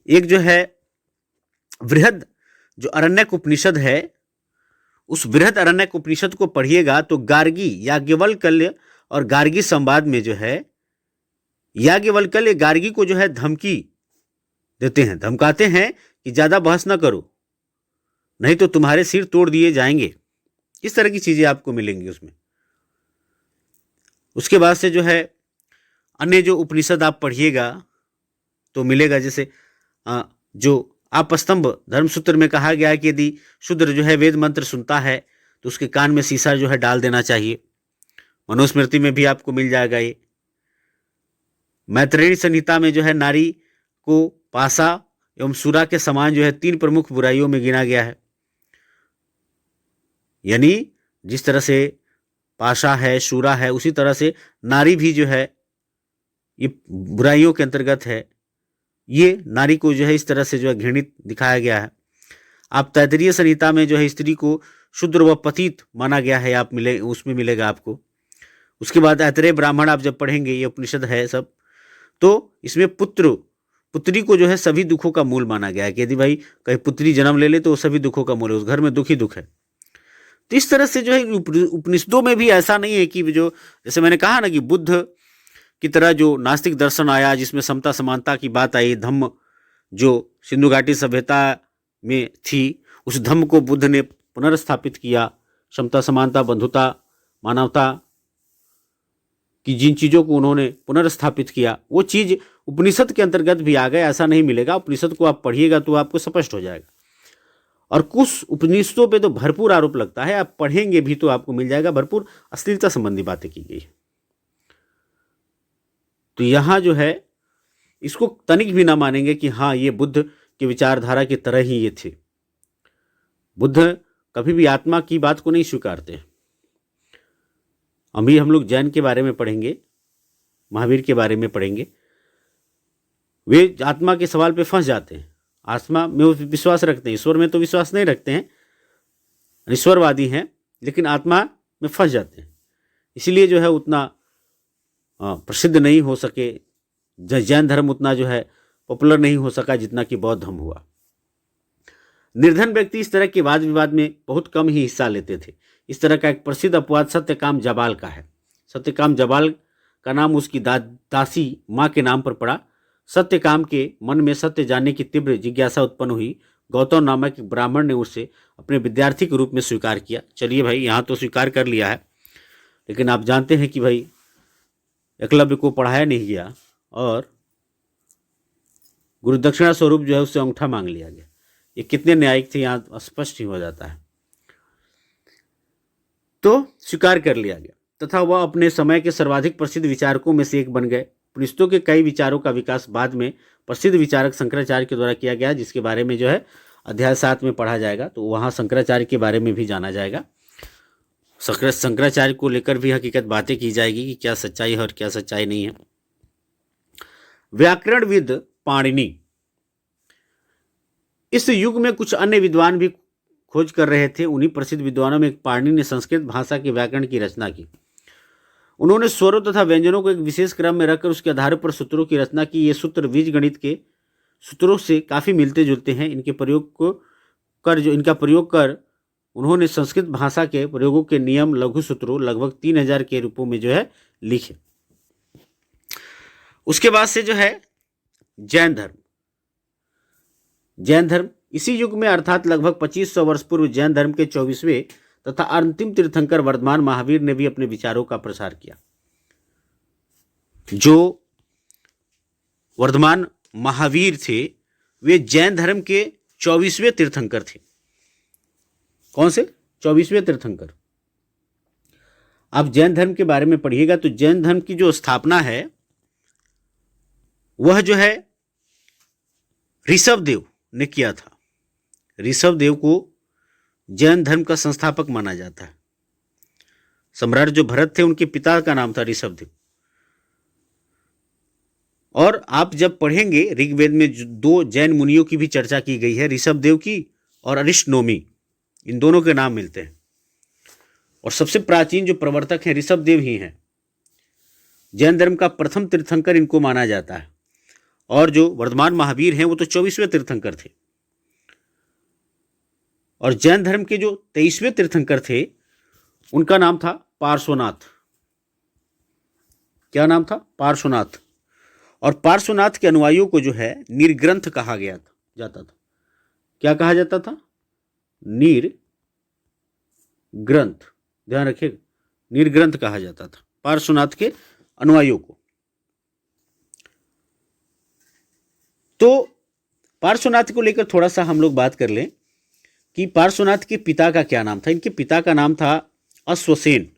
एक जो है बृहद जो अरण्यक उपनिषद है, उस बृहद अरण्यक उपनिषद को पढ़िएगा तो गार्गी याज्ञवल्क्य और गार्गी संवाद में जो है याज्ञवल्क्य गार्गी को जो है धमकी देते हैं, धमकाते हैं कि ज्यादा बहस ना करो, नहीं तो तुम्हारे सिर तोड़ दिए जाएंगे। इस तरह की चीजें आपको मिलेंगी उसमें। उसके बाद से जो है अन्य जो उपनिषद आप पढ़िएगा तो मिलेगा, जैसे जो आपस्तंभ धर्मसूत्र में कहा गया है कि यदि शूद्र जो है वेद मंत्र सुनता है तो उसके कान में शीशा जो है डाल देना चाहिए। मनुस्मृति में भी आपको मिल जाएगा ये। मैत्रेयी संहिता में जो है नारी को पाशा एवं सूरा के समान जो है 3 प्रमुख बुराइयों में गिना गया है। यानी जिस तरह से पाशा है, शूरा है, उसी तरह से नारी भी जो है ये बुराइयों के अंतर्गत है। ये नारी को जो है इस तरह से जो है घृणित दिखाया गया है। आप तैतरीय संहिता में जो है स्त्री को शूद्र व पतित माना गया है, आप मिले उसमें मिलेगा आपको। उसके बाद ऐतरेय ब्राह्मण आप जब पढ़ेंगे, ये उपनिषद है सब, तो इसमें पुत्री को जो है सभी दुखों का मूल माना गया है कि यदि भाई कहीं पुत्री जन्म ले ले तो वो सभी दुखों का मूल है, उस घर में दुख ही दुख है। तो इस तरह से जो है उपनिषदों में भी ऐसा नहीं है कि जो जैसे मैंने कहा ना कि बुद्ध की तरह जो नास्तिक दर्शन आया जिसमें समता समानता की बात आई, धम्म जो सिंधु घाटी सभ्यता में थी, उस धम्म को बुद्ध ने पुनर्स्थापित किया। समता समानता बंधुता मानवता कि जिन चीज़ों को उन्होंने पुनर्स्थापित किया वो चीज़ उपनिषद के अंतर्गत भी आ गए, ऐसा नहीं मिलेगा। उपनिषद को आप पढ़िएगा तो आपको स्पष्ट हो जाएगा। और कुछ उपनिषदों पे तो भरपूर आरोप लगता है, आप पढ़ेंगे भी तो आपको मिल जाएगा, भरपूर अश्लीलता संबंधी बातें की गई है। तो यहाँ जो है इसको तनिक भी ना मानेंगे कि हाँ ये बुद्ध की विचारधारा की तरह ही ये थे। बुद्ध कभी भी आत्मा की बात को नहीं स्वीकारते। अभी हम लोग जैन के बारे में पढ़ेंगे, महावीर के बारे में पढ़ेंगे। वे आत्मा के सवाल पे फंस जाते हैं। आत्मा में वो विश्वास रखते हैं, ईश्वर में तो विश्वास नहीं रखते हैं, ईश्वरवादी हैं, लेकिन आत्मा में फंस जाते हैं। इसीलिए जो है उतना प्रसिद्ध नहीं हो सके, जैन धर्म उतना जो है पॉपुलर नहीं हो सका जितना कि बौद्ध धर्म हुआ। निर्धन व्यक्ति इस तरह के वाद विवाद में बहुत कम ही हिस्सा लेते थे। इस तरह का एक प्रसिद्ध अपवाद सत्यकाम जबाल का है। सत्यकाम जबाल का नाम उसकी दासी माँ के नाम पर पड़ा। सत्यकाम के मन में सत्य जानने की तीव्र जिज्ञासा उत्पन्न हुई। गौतम नामक एक ब्राह्मण ने उसे अपने विद्यार्थी के रूप में स्वीकार किया। चलिए भाई, यहाँ तो स्वीकार कर लिया है, लेकिन आप जानते हैं कि भाई एकलव्य को पढ़ाया नहीं गया और गुरु दक्षिणा स्वरूप जो है उससे अंगूठा मांग लिया गया। ये कितने न्यायिक थे, यहाँ स्पष्ट ही हो जाता है। तो स्वीकार कर लिया गया तथा वह अपने समय के सर्वाधिक प्रसिद्ध विचारकों में से एक बन गए। उपनिषदों के कई विचारों का विकास बाद में प्रसिद्ध विचारक शंकराचार्य के द्वारा किया गया, जिसके बारे में जो है अध्याय 7 में पढ़ा जाएगा। तो वहाँ शंकराचार्य के बारे में भी जाना जाएगा। शंकराचार्य को लेकर भी हकीकत बातें की जाएगी कि क्या सच्चाई है और क्या सच्चाई नहीं है। व्याकरणविद पाणिनि, इस युग में कुछ अन्य विद्वान भी खोज कर रहे थे। उन्हीं प्रसिद्ध विद्वानों में एक पाणिनि ने संस्कृत भाषा के व्याकरण की रचना की। उन्होंने स्वरों तथा व्यंजनों को एक विशेष क्रम में रखकर उसके आधार पर सूत्रों की रचना की। ये सूत्र बीज गणित के सूत्रों से काफ़ी मिलते जुलते हैं। इनका प्रयोग कर उन्होंने संस्कृत भाषा के प्रयोगों के नियम लघु सूत्रों लगभग 3000 के रूपों में जो है लिखे। उसके बाद से जो है जैन धर्म। जैन धर्म इसी युग में अर्थात लगभग 2500 वर्ष पूर्व जैन धर्म के 24वें तथा अंतिम तीर्थंकर वर्धमान महावीर ने भी अपने विचारों का प्रसार किया। जो वर्धमान महावीर थे वे जैन धर्म के 24वें तीर्थंकर थे। कौन से 24वें तीर्थंकर? आप जैन धर्म के बारे में पढ़िएगा तो जैन धर्म की जो स्थापना है वह जो है ऋषभदेव ने किया था। ऋषभदेव को जैन धर्म का संस्थापक माना जाता है। सम्राट जो भरत थे उनके पिता का नाम था ऋषभदेव। और आप जब पढ़ेंगे ऋग्वेद में दो जैन मुनियों की भी चर्चा की गई है, ऋषभदेव की और अरिष्टनोमी, इन दोनों के नाम मिलते हैं। और सबसे प्राचीन जो प्रवर्तक हैं ऋषभदेव ही हैं। जैन धर्म का प्रथम तीर्थंकर इनको माना जाता है। और जो वर्धमान महावीर हैं वो तो 24वें तीर्थंकर थे। और जैन धर्म के जो 23वें तीर्थंकर थे उनका नाम था पार्श्वनाथ। क्या नाम था? पार्श्वनाथ। और पार्श्वनाथ के अनुयायियों को जो है निर्ग्रंथ कहा गया था, जाता था। क्या कहा जाता था? निर्ग्रंथ। ध्यान रखिएगा, निर्ग्रंथ कहा जाता था पार्श्वनाथ के अनुयायियों को। तो पार्श्वनाथ को लेकर थोड़ा सा हम लोग बात कर लें कि पार्श्वनाथ के पिता का क्या नाम था। इनके पिता का नाम था अश्वसेन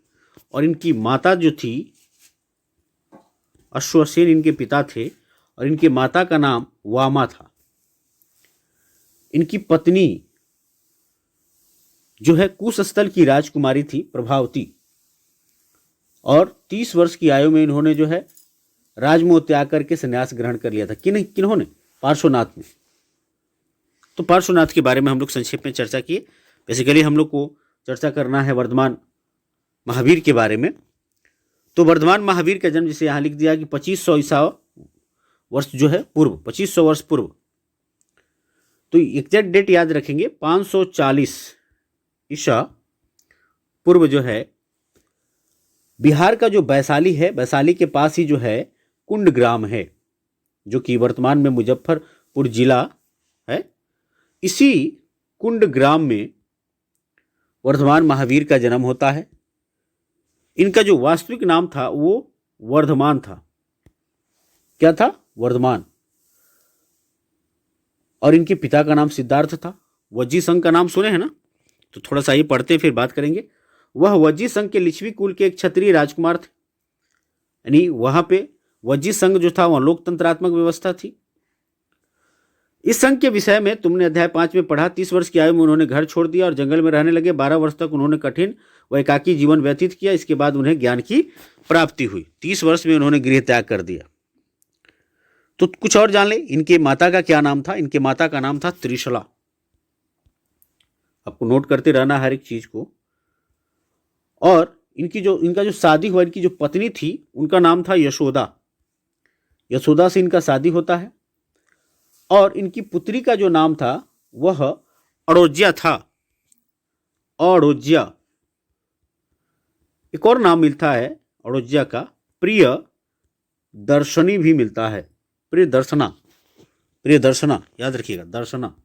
और इनकी माता जो थी, अश्वसेन इनके पिता थे और इनके माता का नाम वामा था। इनकी पत्नी जो है कुशस्थल की राजकुमारी थी प्रभावती। और 30 वर्ष की आयु में इन्होंने जो है राजमोह त्याग करके संन्यास ग्रहण कर लिया था। किन्होंने? पार्श्वनाथ ने। तो पार्श्वनाथ के बारे में हम लोग संक्षेप में चर्चा किए। बेसिकली हम लोग को चर्चा करना है वर्धमान महावीर के बारे में। तो वर्धमान महावीर का जन्म, जिसे यहाँ लिख दिया कि 2500 ईसा वर्ष जो है पूर्व, 2500 वर्ष पूर्व। तो एग्जैक्ट डेट याद रखेंगे, 540 ईसा पूर्व जो है बिहार का जो वैशाली है, वैशाली के पास ही जो है कुंड ग्राम है, जो कि वर्तमान में मुजफ्फरपुर जिला है। इसी कुंड ग्राम में वर्धमान महावीर का जन्म होता है। इनका जो वास्तविक नाम था वो वर्धमान था। क्या था? वर्धमान। और इनके पिता का नाम सिद्धार्थ था। वज्जी संघ का नाम सुने हैं ना? तो थोड़ा सा ये पढ़ते फिर बात करेंगे। वह वज्जी संघ के लिच्छवी कुल के एक क्षत्रिय राजकुमार थे। यानी वहां पे वज्जी संघ जो था वह लोकतंत्रात्मक व्यवस्था थी। इस संघ के विषय में तुमने अध्याय 5 में पढ़ा। 30 वर्ष की आयु में उन्होंने घर छोड़ दिया और जंगल में रहने लगे। 12 वर्ष तक उन्होंने कठिन व एकाकी जीवन व्यतीत किया। इसके बाद उन्हें ज्ञान की प्राप्ति हुई। 30 वर्ष में उन्होंने गृह त्याग कर दिया। तो कुछ और जान ले, इनके माता का क्या नाम था? इनके माता का नाम था त्रिशला। आपको नोट करते रहना हर एक चीज को। और इनका जो शादी हुआ, इनकी जो पत्नी थी उनका नाम था यशोदा। यशोदा से इनका शादी होता है। और इनकी पुत्री का जो नाम था वह अड़ोज्या था। अड़ोज्या। एक और नाम मिलता है अड़ोज्या का, प्रिय दर्शनी भी मिलता है। प्रिय दर्शना याद रखिएगा, दर्शना।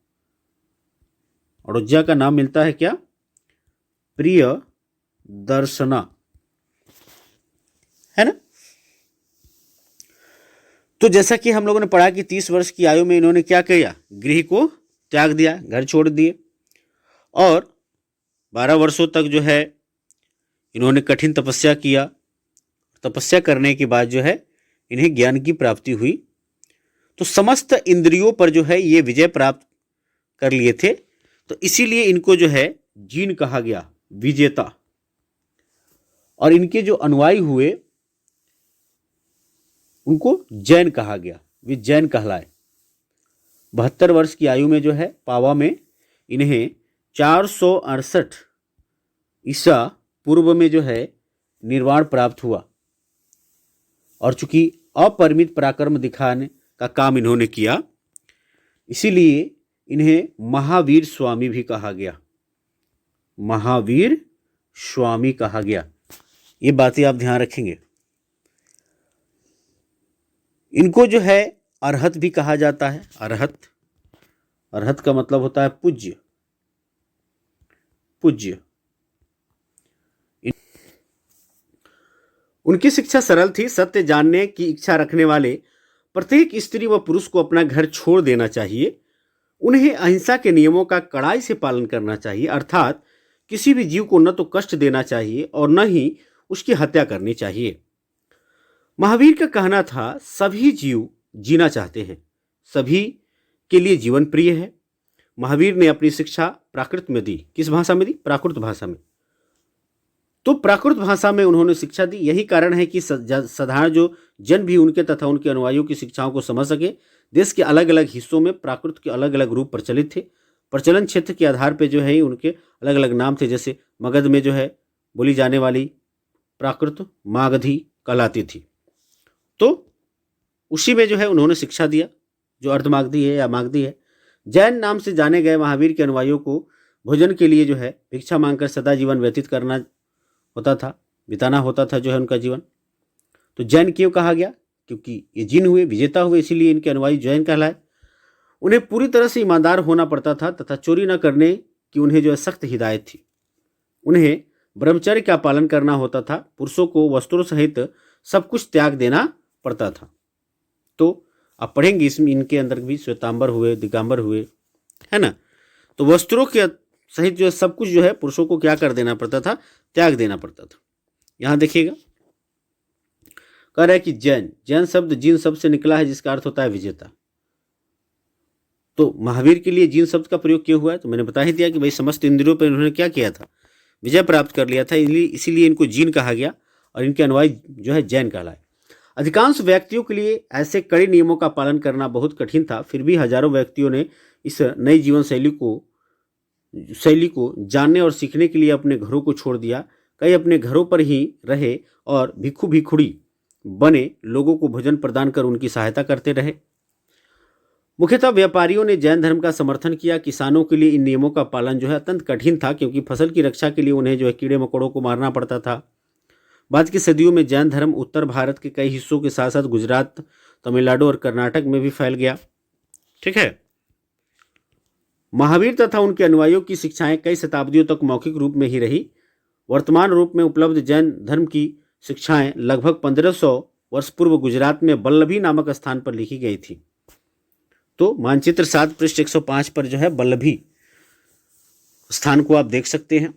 अड़ोज्या का नाम मिलता है क्या? प्रिय दर्शना, है ना? तो जैसा कि हम लोगों ने पढ़ा कि 30 वर्ष की आयु में इन्होंने क्या किया? गृह को त्याग दिया, घर छोड़ दिए। और 12 वर्षों तक जो है इन्होंने कठिन तपस्या किया। तपस्या करने के बाद जो है इन्हें ज्ञान की प्राप्ति हुई। तो समस्त इंद्रियों पर जो है ये विजय प्राप्त कर लिए थे। तो इसीलिए इनको जो है जीन कहा गया, विजेता। और इनके जो अनुयायी हुए उनको जैन कहा गया, वे जैन कहलाए। 72 वर्ष की आयु में जो है पावा में इन्हें 468 ईसा पूर्व में जो है निर्वाण प्राप्त हुआ। और चूंकि अपरिमित पराक्रम दिखाने का काम इन्होंने किया, इसीलिए इन्हें महावीर स्वामी भी कहा गया। महावीर स्वामी कहा गया। ये बातें आप ध्यान रखेंगे। इनको जो है अरहत भी कहा जाता है। अरहत का मतलब होता है पूज्य। उनकी शिक्षा सरल थी। सत्य जानने की इच्छा रखने वाले प्रत्येक स्त्री व पुरुष को अपना घर छोड़ देना चाहिए। उन्हें अहिंसा के नियमों का कड़ाई से पालन करना चाहिए, अर्थात किसी भी जीव को न तो कष्ट देना चाहिए और न ही उसकी हत्या करनी चाहिए। महावीर का कहना था, सभी जीव जीना चाहते हैं, सभी के लिए जीवन प्रिय है। महावीर ने अपनी शिक्षा प्राकृत में दी। किस भाषा में दी? प्राकृत भाषा में। तो प्राकृत भाषा में उन्होंने शिक्षा दी। यही कारण है कि साधारण जो जन भी उनके तथा उनके अनुयायियों की शिक्षाओं को समझ सके। देश के अलग अलग हिस्सों में प्राकृत के अलग अलग रूप प्रचलित थे। प्रचलन क्षेत्र के आधार पर जो है उनके अलग अलग नाम थे। जैसे मगध में जो है बोली जाने वाली प्राकृत मागधी कहलाती थी, तो उसी में जो है उन्होंने शिक्षा दिया, जो अर्धमागधी है या मागधी है। जैन नाम से जाने गए महावीर के अनुयायियों को भोजन के लिए जो है भिक्षा मांगकर सदा जीवन व्यतीत करना होता था, बिताना होता था जो है उनका जीवन। तो जैन क्यों कहा गया? क्योंकि ये जिन हुए, विजेता हुए, इसीलिए इनके अनुयायी जैन कहलाए। उन्हें पूरी तरह से ईमानदार होना पड़ता था तथा चोरी न करने की उन्हें जो है सख्त हिदायत थी। उन्हें ब्रह्मचर्य का पालन करना होता था। पुरुषों को वस्त्रों सहित सब कुछ त्याग देना पड़ता था। तो आप पढ़ेंगे इसमें इनके अंदर भी श्वेतांबर हुए, दिगंबर हुए, है ना। तो वस्त्रों के सहित जो है सब कुछ जो है पुरुषों को क्या कर देना पड़ता था? त्याग देना पड़ता था। यहां देखिएगा कह रहा है कि जैन शब्द जिन शब्द से निकला है, जिसका अर्थ होता है विजेता। तो महावीर के लिए जिन शब्द का प्रयोग क्यों हुआ है? तो मैंने बता ही दिया कि भाई समस्त इंद्रियों पर इन्होंने क्या किया था? विजय प्राप्त कर लिया था, इसीलिए इनको जिन कहा गया और इनके अनुयायी जो है जैन कहलाए। अधिकांश व्यक्तियों के लिए ऐसे कड़े नियमों का पालन करना बहुत कठिन था। फिर भी हजारों व्यक्तियों ने इस नई जीवन शैली को जानने और सीखने के लिए अपने घरों को छोड़ दिया। कई अपने घरों पर ही रहे और भिक्षु भिक्षुणी बने लोगों को भोजन प्रदान कर उनकी सहायता करते रहे। मुख्यतः व्यापारियों ने जैन धर्म का समर्थन किया। किसानों के लिए इन नियमों का पालन जो है अत्यंत कठिन था, क्योंकि फसल की रक्षा के लिए उन्हें जो है कीड़े मकोड़ों को मारना पड़ता था। बाद की सदियों में जैन धर्म उत्तर भारत के कई हिस्सों के साथ साथ गुजरात, तमिलनाडु और कर्नाटक में भी फैल गया। ठीक है। महावीर तथा उनके अनुयायियों की शिक्षाएं कई शताब्दियों तक मौखिक रूप में ही रही। वर्तमान रूप में उपलब्ध जैन धर्म की शिक्षाएं लगभग 1500 वर्ष पूर्व गुजरात में वल्लभी नामक स्थान पर लिखी गई थी। तो मानचित्र 7 पृष्ठ 105 पर जो है वल्लभी स्थान को आप देख सकते हैं।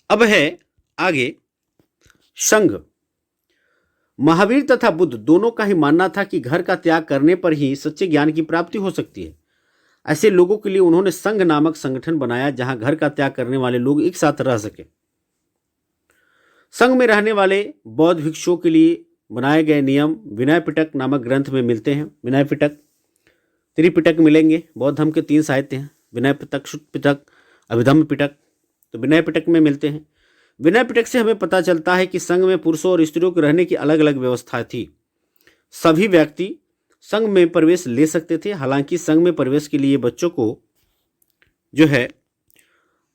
अब है आगे संघ। महावीर तथा बुद्ध दोनों का ही मानना था कि घर का त्याग करने पर ही सच्चे ज्ञान की प्राप्ति हो सकती है। ऐसे लोगों के लिए उन्होंने संघ नामक संगठन बनाया, जहां घर का त्याग करने वाले लोग एक साथ रह सके। संघ में रहने वाले बौद्ध भिक्षुओं के लिए बनाए गए नियम विनय पिटक नामक ग्रंथ में मिलते हैं। विनय पिटक, त्रिपिटक मिलेंगे। बौद्ध धर्म के 3 साहित्य हैं, विनय पिटक, शुद्ध पिटक, अभिधम्म पिटक। तो विनय पिटक में मिलते हैं। विनय पिटक से हमें पता चलता है कि संघ में पुरुषों और स्त्रियों के रहने की अलग अलग व्यवस्था थी। सभी व्यक्ति संघ में प्रवेश ले सकते थे। हालांकि संघ में प्रवेश के लिए बच्चों को जो है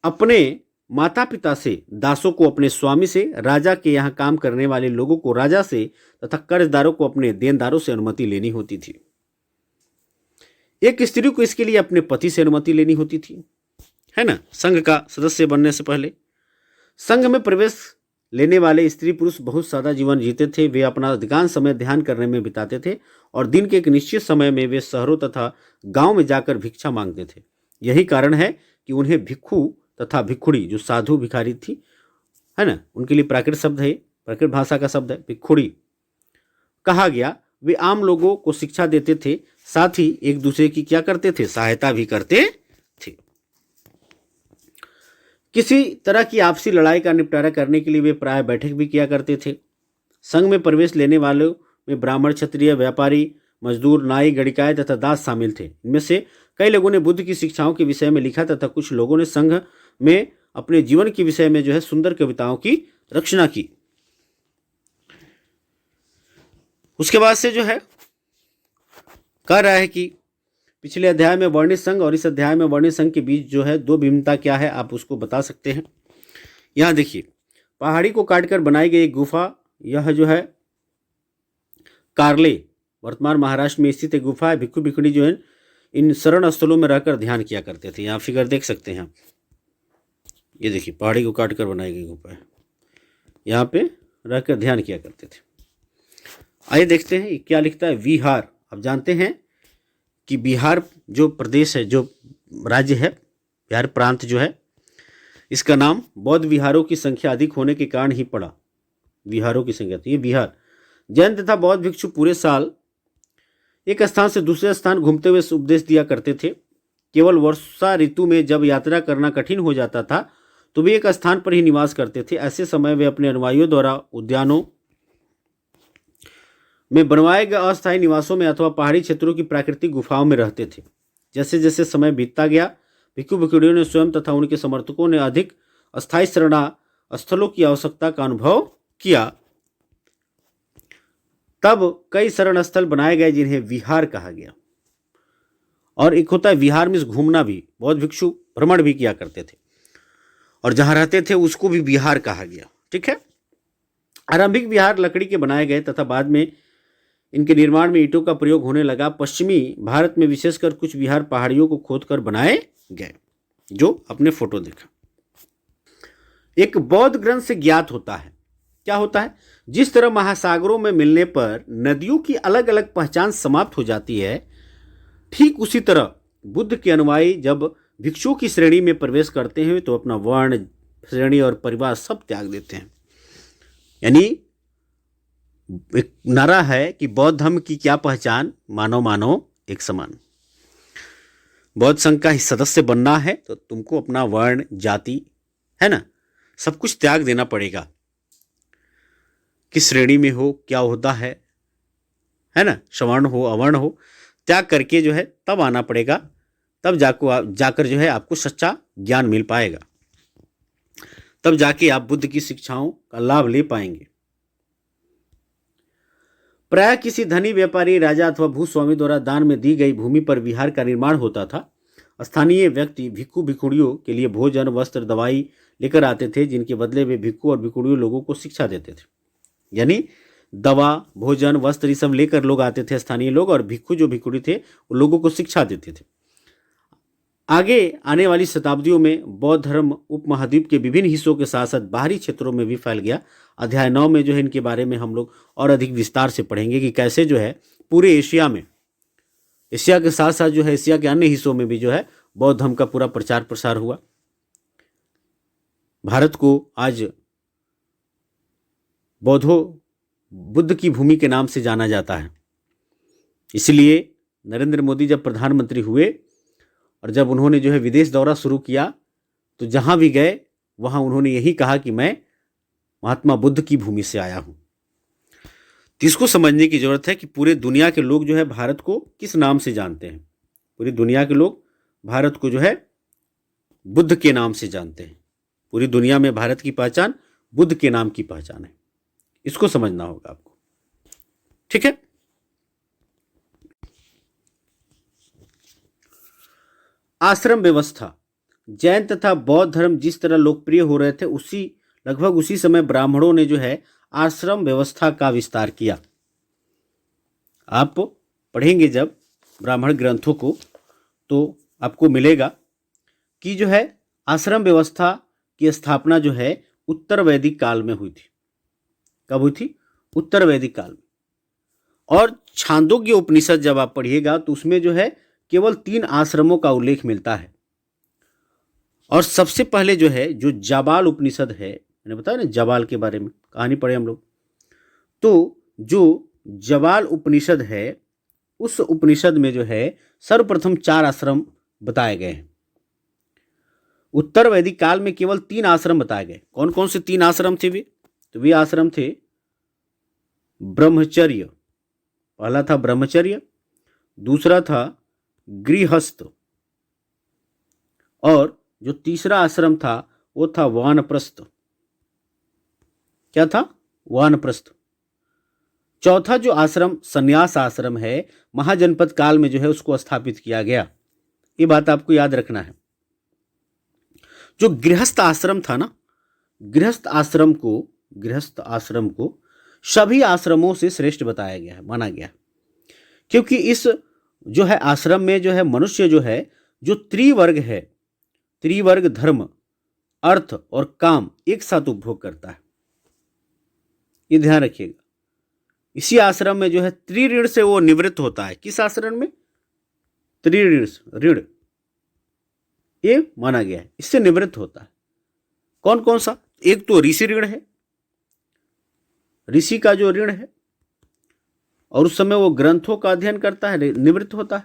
अपने माता पिता से, दासों को अपने स्वामी से, राजा के यहाँ काम करने वाले लोगों को राजा से तथा कर्जदारों को अपने देनदारों से अनुमति लेनी होती थी। एक स्त्री को इसके लिए अपने पति से अनुमति लेनी होती थी, है ना, संघ का सदस्य बनने से पहले। संघ में प्रवेश लेने वाले स्त्री पुरुष बहुत सादा जीवन जीते थे। वे अपना अधिकांश समय ध्यान करने में बिताते थे और दिन के एक निश्चित समय में वे शहरों तथा गांव में जाकर भिक्षा मांगते थे। यही कारण है कि उन्हें भिक्षु तथा भिक्षुणी, जो साधु भिखारी थी, है ना, उनके लिए प्राकृत शब्द है, प्राकृत भाषा का शब्द है भिक्षुणी, कहा गया। वे आम लोगों को शिक्षा देते थे, साथ ही एक दूसरे की क्या करते थे? सहायता भी करते थे। किसी तरह की आपसी लड़ाई का निपटारा करने के लिए वे प्राय बैठक भी किया करते थे। संघ में प्रवेश लेने वालों में ब्राह्मण, क्षत्रिय, व्यापारी, मजदूर, नाई, गणिकाय तथा दास शामिल थे। इनमें से कई लोगों ने बुद्ध की शिक्षाओं के विषय में लिखा तथा कुछ लोगों ने संघ में अपने जीवन के विषय में जो है सुंदर कविताओं की रचना की। उसके बाद से जो है कह रहा है कि पिछले अध्याय में वर्णित संघ और इस अध्याय में वर्णित संघ के बीच जो है 2 भिन्नता क्या है, आप उसको बता सकते हैं। यहां देखिए, पहाड़ी को काटकर बनाई गई गुफा, यह जो है कार्ले, वर्तमान महाराष्ट्र में स्थित एक गुफा है। भिक्षु भिक्षुणी जो है इन शरण स्थलों में रहकर ध्यान किया करते थे। यहाँ फिगर देख सकते हैं आप, ये देखिए पहाड़ी को काटकर बनाई गई गुफा है, यहाँ पे रहकर ध्यान किया करते थे। आइए देखते हैं क्या लिखता है। विहार, आप जानते हैं कि बिहार जो प्रदेश है, जो राज्य है, बिहार प्रांत जो है, इसका नाम बौद्ध विहारों की संख्या अधिक होने के कारण ही पड़ा। विहारों की संख्या, तो ये बिहार। जैन तथा बौद्ध भिक्षु पूरे साल एक स्थान से दूसरे स्थान घूमते हुए उपदेश दिया करते थे। केवल वर्षा ऋतु में जब यात्रा करना कठिन हो जाता था तो वे एक स्थान पर ही निवास करते थे। ऐसे समय वे अपने अनुयायियों द्वारा उद्यानों, में बनवाए गए अस्थायी निवासों में अथवा पहाड़ी क्षेत्रों की प्राकृतिक गुफाओं में रहते थे। जैसे जैसे समय बीतता गया, भिक्षु भिक्षुणियों ने स्वयं तथा उनके समर्थकों ने अधिक अस्थायी शरणा स्थलों की आवश्यकता का अनुभव किया। तब कई शरण स्थल बनाए गए जिन्हें विहार कहा गया। और एक होता है विहार में घूमना भी, बौद्ध भिक्षु भ्रमण भी किया करते थे और जहां रहते थे उसको भी विहार कहा गया। ठीक है। आरंभिक विहार लकड़ी के बनाए गए तथा बाद में इनके निर्माण में ईंटों का प्रयोग होने लगा। पश्चिमी भारत में विशेषकर कुछ विहार पहाड़ियों को खोदकर बनाए गए, जो आपने फोटो देखा। एक बौद्ध ग्रंथ से ज्ञात होता है, क्या होता है, जिस तरह महासागरों में मिलने पर नदियों की अलग अलग पहचान समाप्त हो जाती है, ठीक उसी तरह बुद्ध के अनुयायी जब भिक्षुओं की श्रेणी में प्रवेश करते हैं तो अपना वर्ण, श्रेणी और परिवार सब त्याग देते हैं। यानी एक नारा है कि बौद्ध धर्म की क्या पहचान, मानव मानव एक समान। बौद्ध संघ का सदस्य बनना है तो तुमको अपना वर्ण, जाति, है ना, सब कुछ त्याग देना पड़ेगा। किस श्रेणी में हो, क्या होता है ना, सवर्ण हो अवर्ण हो, त्याग करके जो है तब आना पड़ेगा। तब जाकर जो है आपको सच्चा ज्ञान मिल पाएगा, तब जाके आप बुद्ध की शिक्षाओं का लाभ ले पाएंगे। प्राय किसी धनी व्यापारी, राजा अथवा भूस्वामी द्वारा दान में दी गई भूमि पर विहार का निर्माण होता था। स्थानीय व्यक्ति भिक्षु भिक्षुणियों के लिए भोजन, वस्त्र, दवाई लेकर आते थे, जिनके बदले में भिक्षु और भिक्षुणियों लोगों को शिक्षा देते थे। यानी दवा, भोजन, वस्त्र ये सब लेकर लोग आते थे स्थानीय लोग, और भिक्षु जो भिक्षुणी थे वो लोगों को शिक्षा देते थे। आगे आने वाली शताब्दियों में बौद्ध धर्म उपमहाद्वीप के विभिन्न हिस्सों के साथ साथ बाहरी क्षेत्रों में भी फैल गया। अध्याय 9 में जो है इनके बारे में हम लोग और अधिक विस्तार से पढ़ेंगे कि कैसे जो है पूरे एशिया में, एशिया के साथ साथ जो है एशिया के अन्य हिस्सों में भी जो है बौद्ध धर्म का पूरा प्रचार प्रसार हुआ। भारत को आज बुद्ध की भूमि के नाम से जाना जाता है। इसलिए नरेंद्र मोदी जब प्रधानमंत्री हुए और जब उन्होंने जो है विदेश दौरा शुरू किया तो जहां भी गए वहां उन्होंने यही कहा कि मैं महात्मा बुद्ध की भूमि से आया हूं। तो इसको समझने की जरूरत है कि पूरे दुनिया के लोग जो है भारत को किस नाम से जानते हैं। पूरी दुनिया के लोग भारत को जो है बुद्ध के नाम से जानते हैं। पूरी दुनिया में भारत की पहचान बुद्ध के नाम की पहचान है। इसको समझना होगा आपको। ठीक है। आश्रम व्यवस्था। जैन तथा बौद्ध धर्म जिस तरह लोकप्रिय हो रहे थे लगभग उसी समय ब्राह्मणों ने जो है आश्रम व्यवस्था का विस्तार किया। आप पढ़ेंगे जब ब्राह्मण ग्रंथों को तो आपको मिलेगा कि जो है आश्रम व्यवस्था की स्थापना जो है उत्तर वैदिक काल में हुई थी। कब हुई थी? उत्तर वैदिक काल में। और छांदोग्य उपनिषद जब आप पढ़िएगा तो उसमें जो है केवल 3 आश्रमों का उल्लेख मिलता है। और सबसे पहले जो है जो जाबाल उपनिषद है, मैंने बताया ना जाबाल के बारे में कहानी पढ़े हम लोग, तो जो जाबाल उपनिषद है उस उपनिषद में जो है सर्वप्रथम 4 आश्रम बताए गए हैं। उत्तर वैदिक काल में केवल 3 आश्रम बताए गए। कौन कौन से 3 आश्रम थे वे? तो वे आश्रम थे ब्रह्मचर्य, पहला था ब्रह्मचर्य, दूसरा था गृहस्थ, और जो तीसरा आश्रम था वो था वानप्रस्थ। क्या था? वानप्रस्थ। चौथा जो आश्रम संन्यास आश्रम है महाजनपद काल में जो है उसको स्थापित किया गया। ये बात आपको याद रखना है। जो गृहस्थ आश्रम था ना, गृहस्थ आश्रम को सभी आश्रमों से श्रेष्ठ बताया गया है, माना गया, क्योंकि इस जो है आश्रम में जो है मनुष्य जो है जो त्रिवर्ग है, त्रिवर्ग धर्म, अर्थ और काम एक साथ उपभोग करता है। ये ध्यान रखिएगा। इसी आश्रम में जो है त्रिऋण से वो निवृत्त होता है। किस आश्रम में? ऋण ये माना गया है, इससे निवृत्त होता है। कौन कौन सा? एक तो ऋषि ऋण है, ऋषि का जो ऋण है, और उस समय वो ग्रंथों का अध्ययन करता है, निवृत्त होता है।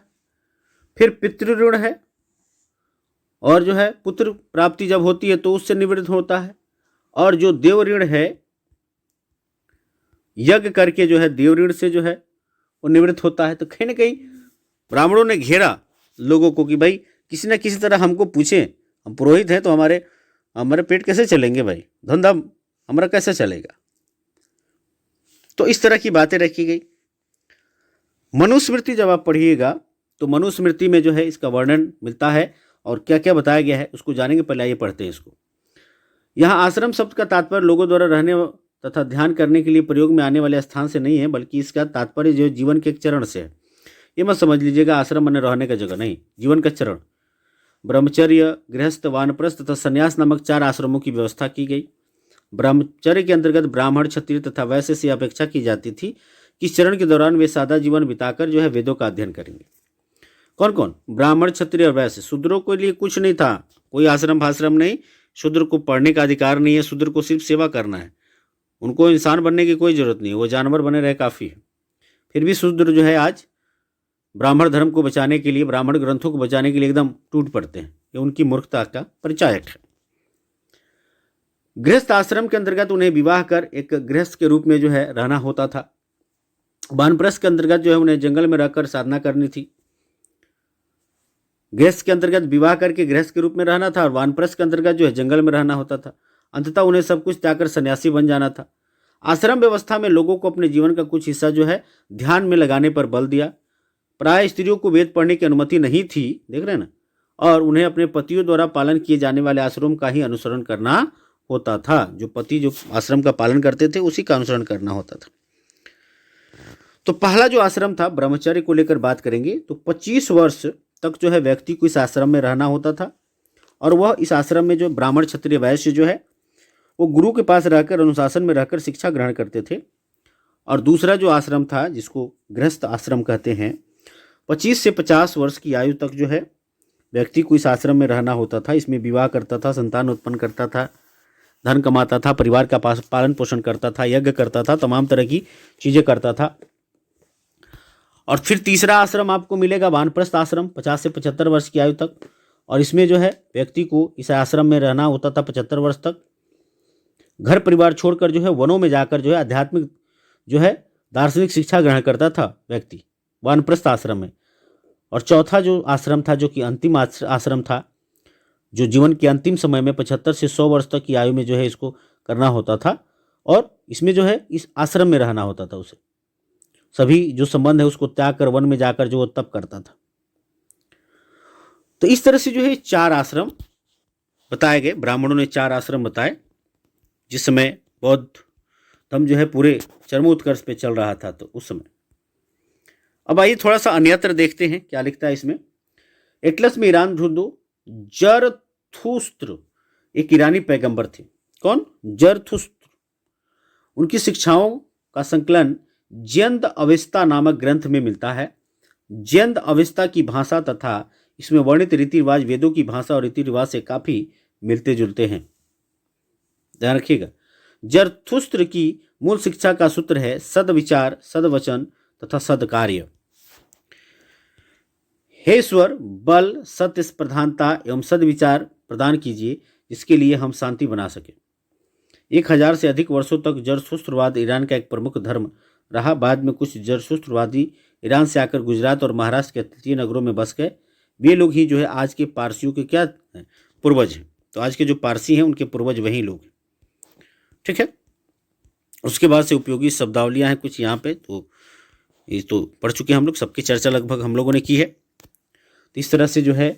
फिर पितृ ऋण है, और जो है पुत्र प्राप्ति जब होती है तो उससे निवृत्त होता है। और जो देव ऋण है यज्ञ करके जो है देव ऋण से जो है वो निवृत्त होता है। तो कहीं ना कहीं ब्राह्मणों ने घेरा लोगों को कि भाई किसी न किसी तरह हमको पूछें, हम पुरोहित हैं तो हमारे पेट कैसे चलेंगे भाई, धंधा हमारा कैसे चलेगा। तो इस तरह की बातें रखी गई। मनुस्मृति जब आप पढ़िएगा तो मनुस्मृति में जो है इसका वर्णन मिलता है और क्या क्या बताया गया है उसको जानेंगे। पहले आइए पढ़ते हैं इसको। यहाँ आश्रम शब्द का तात्पर्य लोगों द्वारा रहने तथा ध्यान करने के लिए प्रयोग में आने वाले स्थान से नहीं है, बल्कि इसका तात्पर्य जो जीवन के एक चरण से है। ये मत समझ लीजिएगा आश्रम माने रहने का जगह, नहीं, जीवन का चरण। ब्रह्मचर्य, गृहस्थ, वानप्रस्थ तथा संन्यास नामक 4 आश्रमों की व्यवस्था की गई। ब्रह्मचर्य के अंतर्गत ब्राह्मण, क्षत्रिय तथा वैश्य से अपेक्षा की जाती थी कि इस चरण के दौरान वे सादा जीवन बिताकर जो है वेदों का अध्ययन करेंगे। कौन कौन? ब्राह्मण, क्षत्रिय और वैश्य। शूद्रों के लिए कुछ नहीं था, कोई आश्रम भाश्रम नहीं, शूद्र को पढ़ने का अधिकार नहीं है, शूद्र को सिर्फ सेवा करना है, उनको इंसान बनने की कोई जरूरत नहीं है, वो जानवर बने रहे काफ़ी है। फिर भी शूद्र जो है आज ब्राह्मण धर्म को बचाने के लिए, ब्राह्मण ग्रंथों को बचाने के लिए एकदम टूट पड़ते हैं। ये उनकी मूर्खता का परिचायक है। गृहस्थ आश्रम के अंतर्गत उन्हें विवाह कर एक गृहस्थ के रूप में जो है रहना होता था। वानप्रस्थ के अंतर्गत जो है उन्हें जंगल में रहकर साधना करनी थी। गृहस्थ के अंतर्गत विवाह करके गृहस्थ के रूप में रहना था और वानप्रस्थ के अंतर्गत जो है जंगल में रहना होता था। अंततः उन्हें सब कुछ त्यागकर सन्यासी बन जाना था। आश्रम व्यवस्था में लोगों को अपने जीवन का कुछ हिस्सा जो है ध्यान में लगाने पर बल दिया। प्राय स्त्रियों को वेद पढ़ने की अनुमति नहीं थी, देख रहे हैं ना, और उन्हें अपने पतियों द्वारा पालन किए जाने वाले आश्रम का ही अनुसरण करना होता था। जो पति जो आश्रम का पालन करते थे उसी का अनुसरण करना होता था। तो पहला जो आश्रम था ब्रह्मचर्य को लेकर बात करेंगे तो 25 वर्ष तक जो है व्यक्ति को इस आश्रम में रहना होता था और वह इस आश्रम में जो ब्राह्मण, क्षत्रिय, वैश्य जो है वो गुरु के पास रहकर अनुशासन में रहकर शिक्षा ग्रहण करते थे। और दूसरा जो आश्रम था जिसको गृहस्थ आश्रम कहते हैं, 25 से 50 वर्ष की आयु तक जो है व्यक्ति को इस आश्रम में रहना होता था। इसमें विवाह करता था, संतान उत्पन्न करता था, धन कमाता था, परिवार का पालन पोषण करता था, यज्ञ करता था, तमाम तरह की चीज़ें करता था। और फिर तीसरा आश्रम आपको मिलेगा वानप्रस्थ आश्रम, 50 से 75 वर्ष की आयु तक, और इसमें जो है व्यक्ति को इस आश्रम में रहना होता था 75 वर्ष तक। घर परिवार छोड़कर जो है वनों में जाकर जो है आध्यात्मिक जो है दार्शनिक शिक्षा ग्रहण करता था व्यक्ति वानप्रस्थ आश्रम में। और चौथा जो आश्रम था जो कि अंतिम आश्रम था, जो जीवन के अंतिम समय में 75 से 100 वर्ष तक की आयु में जो है इसको करना होता था और इसमें जो है इस आश्रम में रहना होता था। उसे सभी जो संबंध है उसको त्याग कर वन में जाकर जो वो तप करता था। तो इस तरह से जो है 4 आश्रम बताए गए। ब्राह्मणों ने 4 आश्रम बताए जिस समय बौद्ध धर्म जो है पूरे चरमोत्कर्ष पे चल रहा था। तो उस समय अब आइए थोड़ा सा अन्यत्र देखते हैं क्या लिखता है इसमें। एटलस में ईरान ढूंढो। जरथुस्त्र एक ईरानी पैगंबर थे। कौन? जरथुस्त्र। उनकी शिक्षाओं का संकलन जयंद अवेस्ता नामक ग्रंथ में मिलता है। जयंद अवेस्ता की भाषा तथा इसमें वर्णित रीति रिवाज वेदों की भाषा और रीति रिवाज से काफी मिलते जुलते हैं, ध्यान रखिएगा। जरथुस्त्र की मूल शिक्षा का सूत्र है सद्विचार, सद्वचन तथा सद्कार्य। हे ईश्वर, बल, सत्य प्रधानता एवं सद्विचार प्रदान कीजिए जिसके लिए हम शांति बना सके। 1000 से अधिक वर्षों तक जरथुस्त्रवाद ईरान का एक प्रमुख धर्म रहा। बाद में कुछ जरथुस्त्रवादी ईरान से आकर गुजरात और महाराष्ट्र के तटीय नगरों में बस गए। वे लोग ही जो है आज के पारसियों के क्या पूर्वज हैं। तो आज के जो पारसी हैं उनके पूर्वज वही लोग हैं, ठीक है। उसके बाद से उपयोगी शब्दावलियां हैं कुछ यहाँ पे, तो ये तो पढ़ चुके हैं हम लोग, सबकी चर्चा लगभग हम लोगों ने की है। तो इस तरह से जो है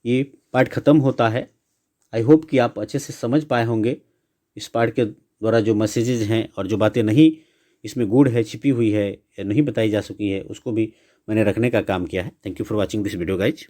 ये पाठ खत्म होता है। आई होप कि आप अच्छे से समझ पाए होंगे। इस पाठ के द्वारा जो मैसेजेज हैं और जो बातें नहीं इसमें गूढ़ है, छिपी हुई है या नहीं बताई जा सकी है, उसको भी मैंने रखने का काम किया है। Thank you for watching this video guys.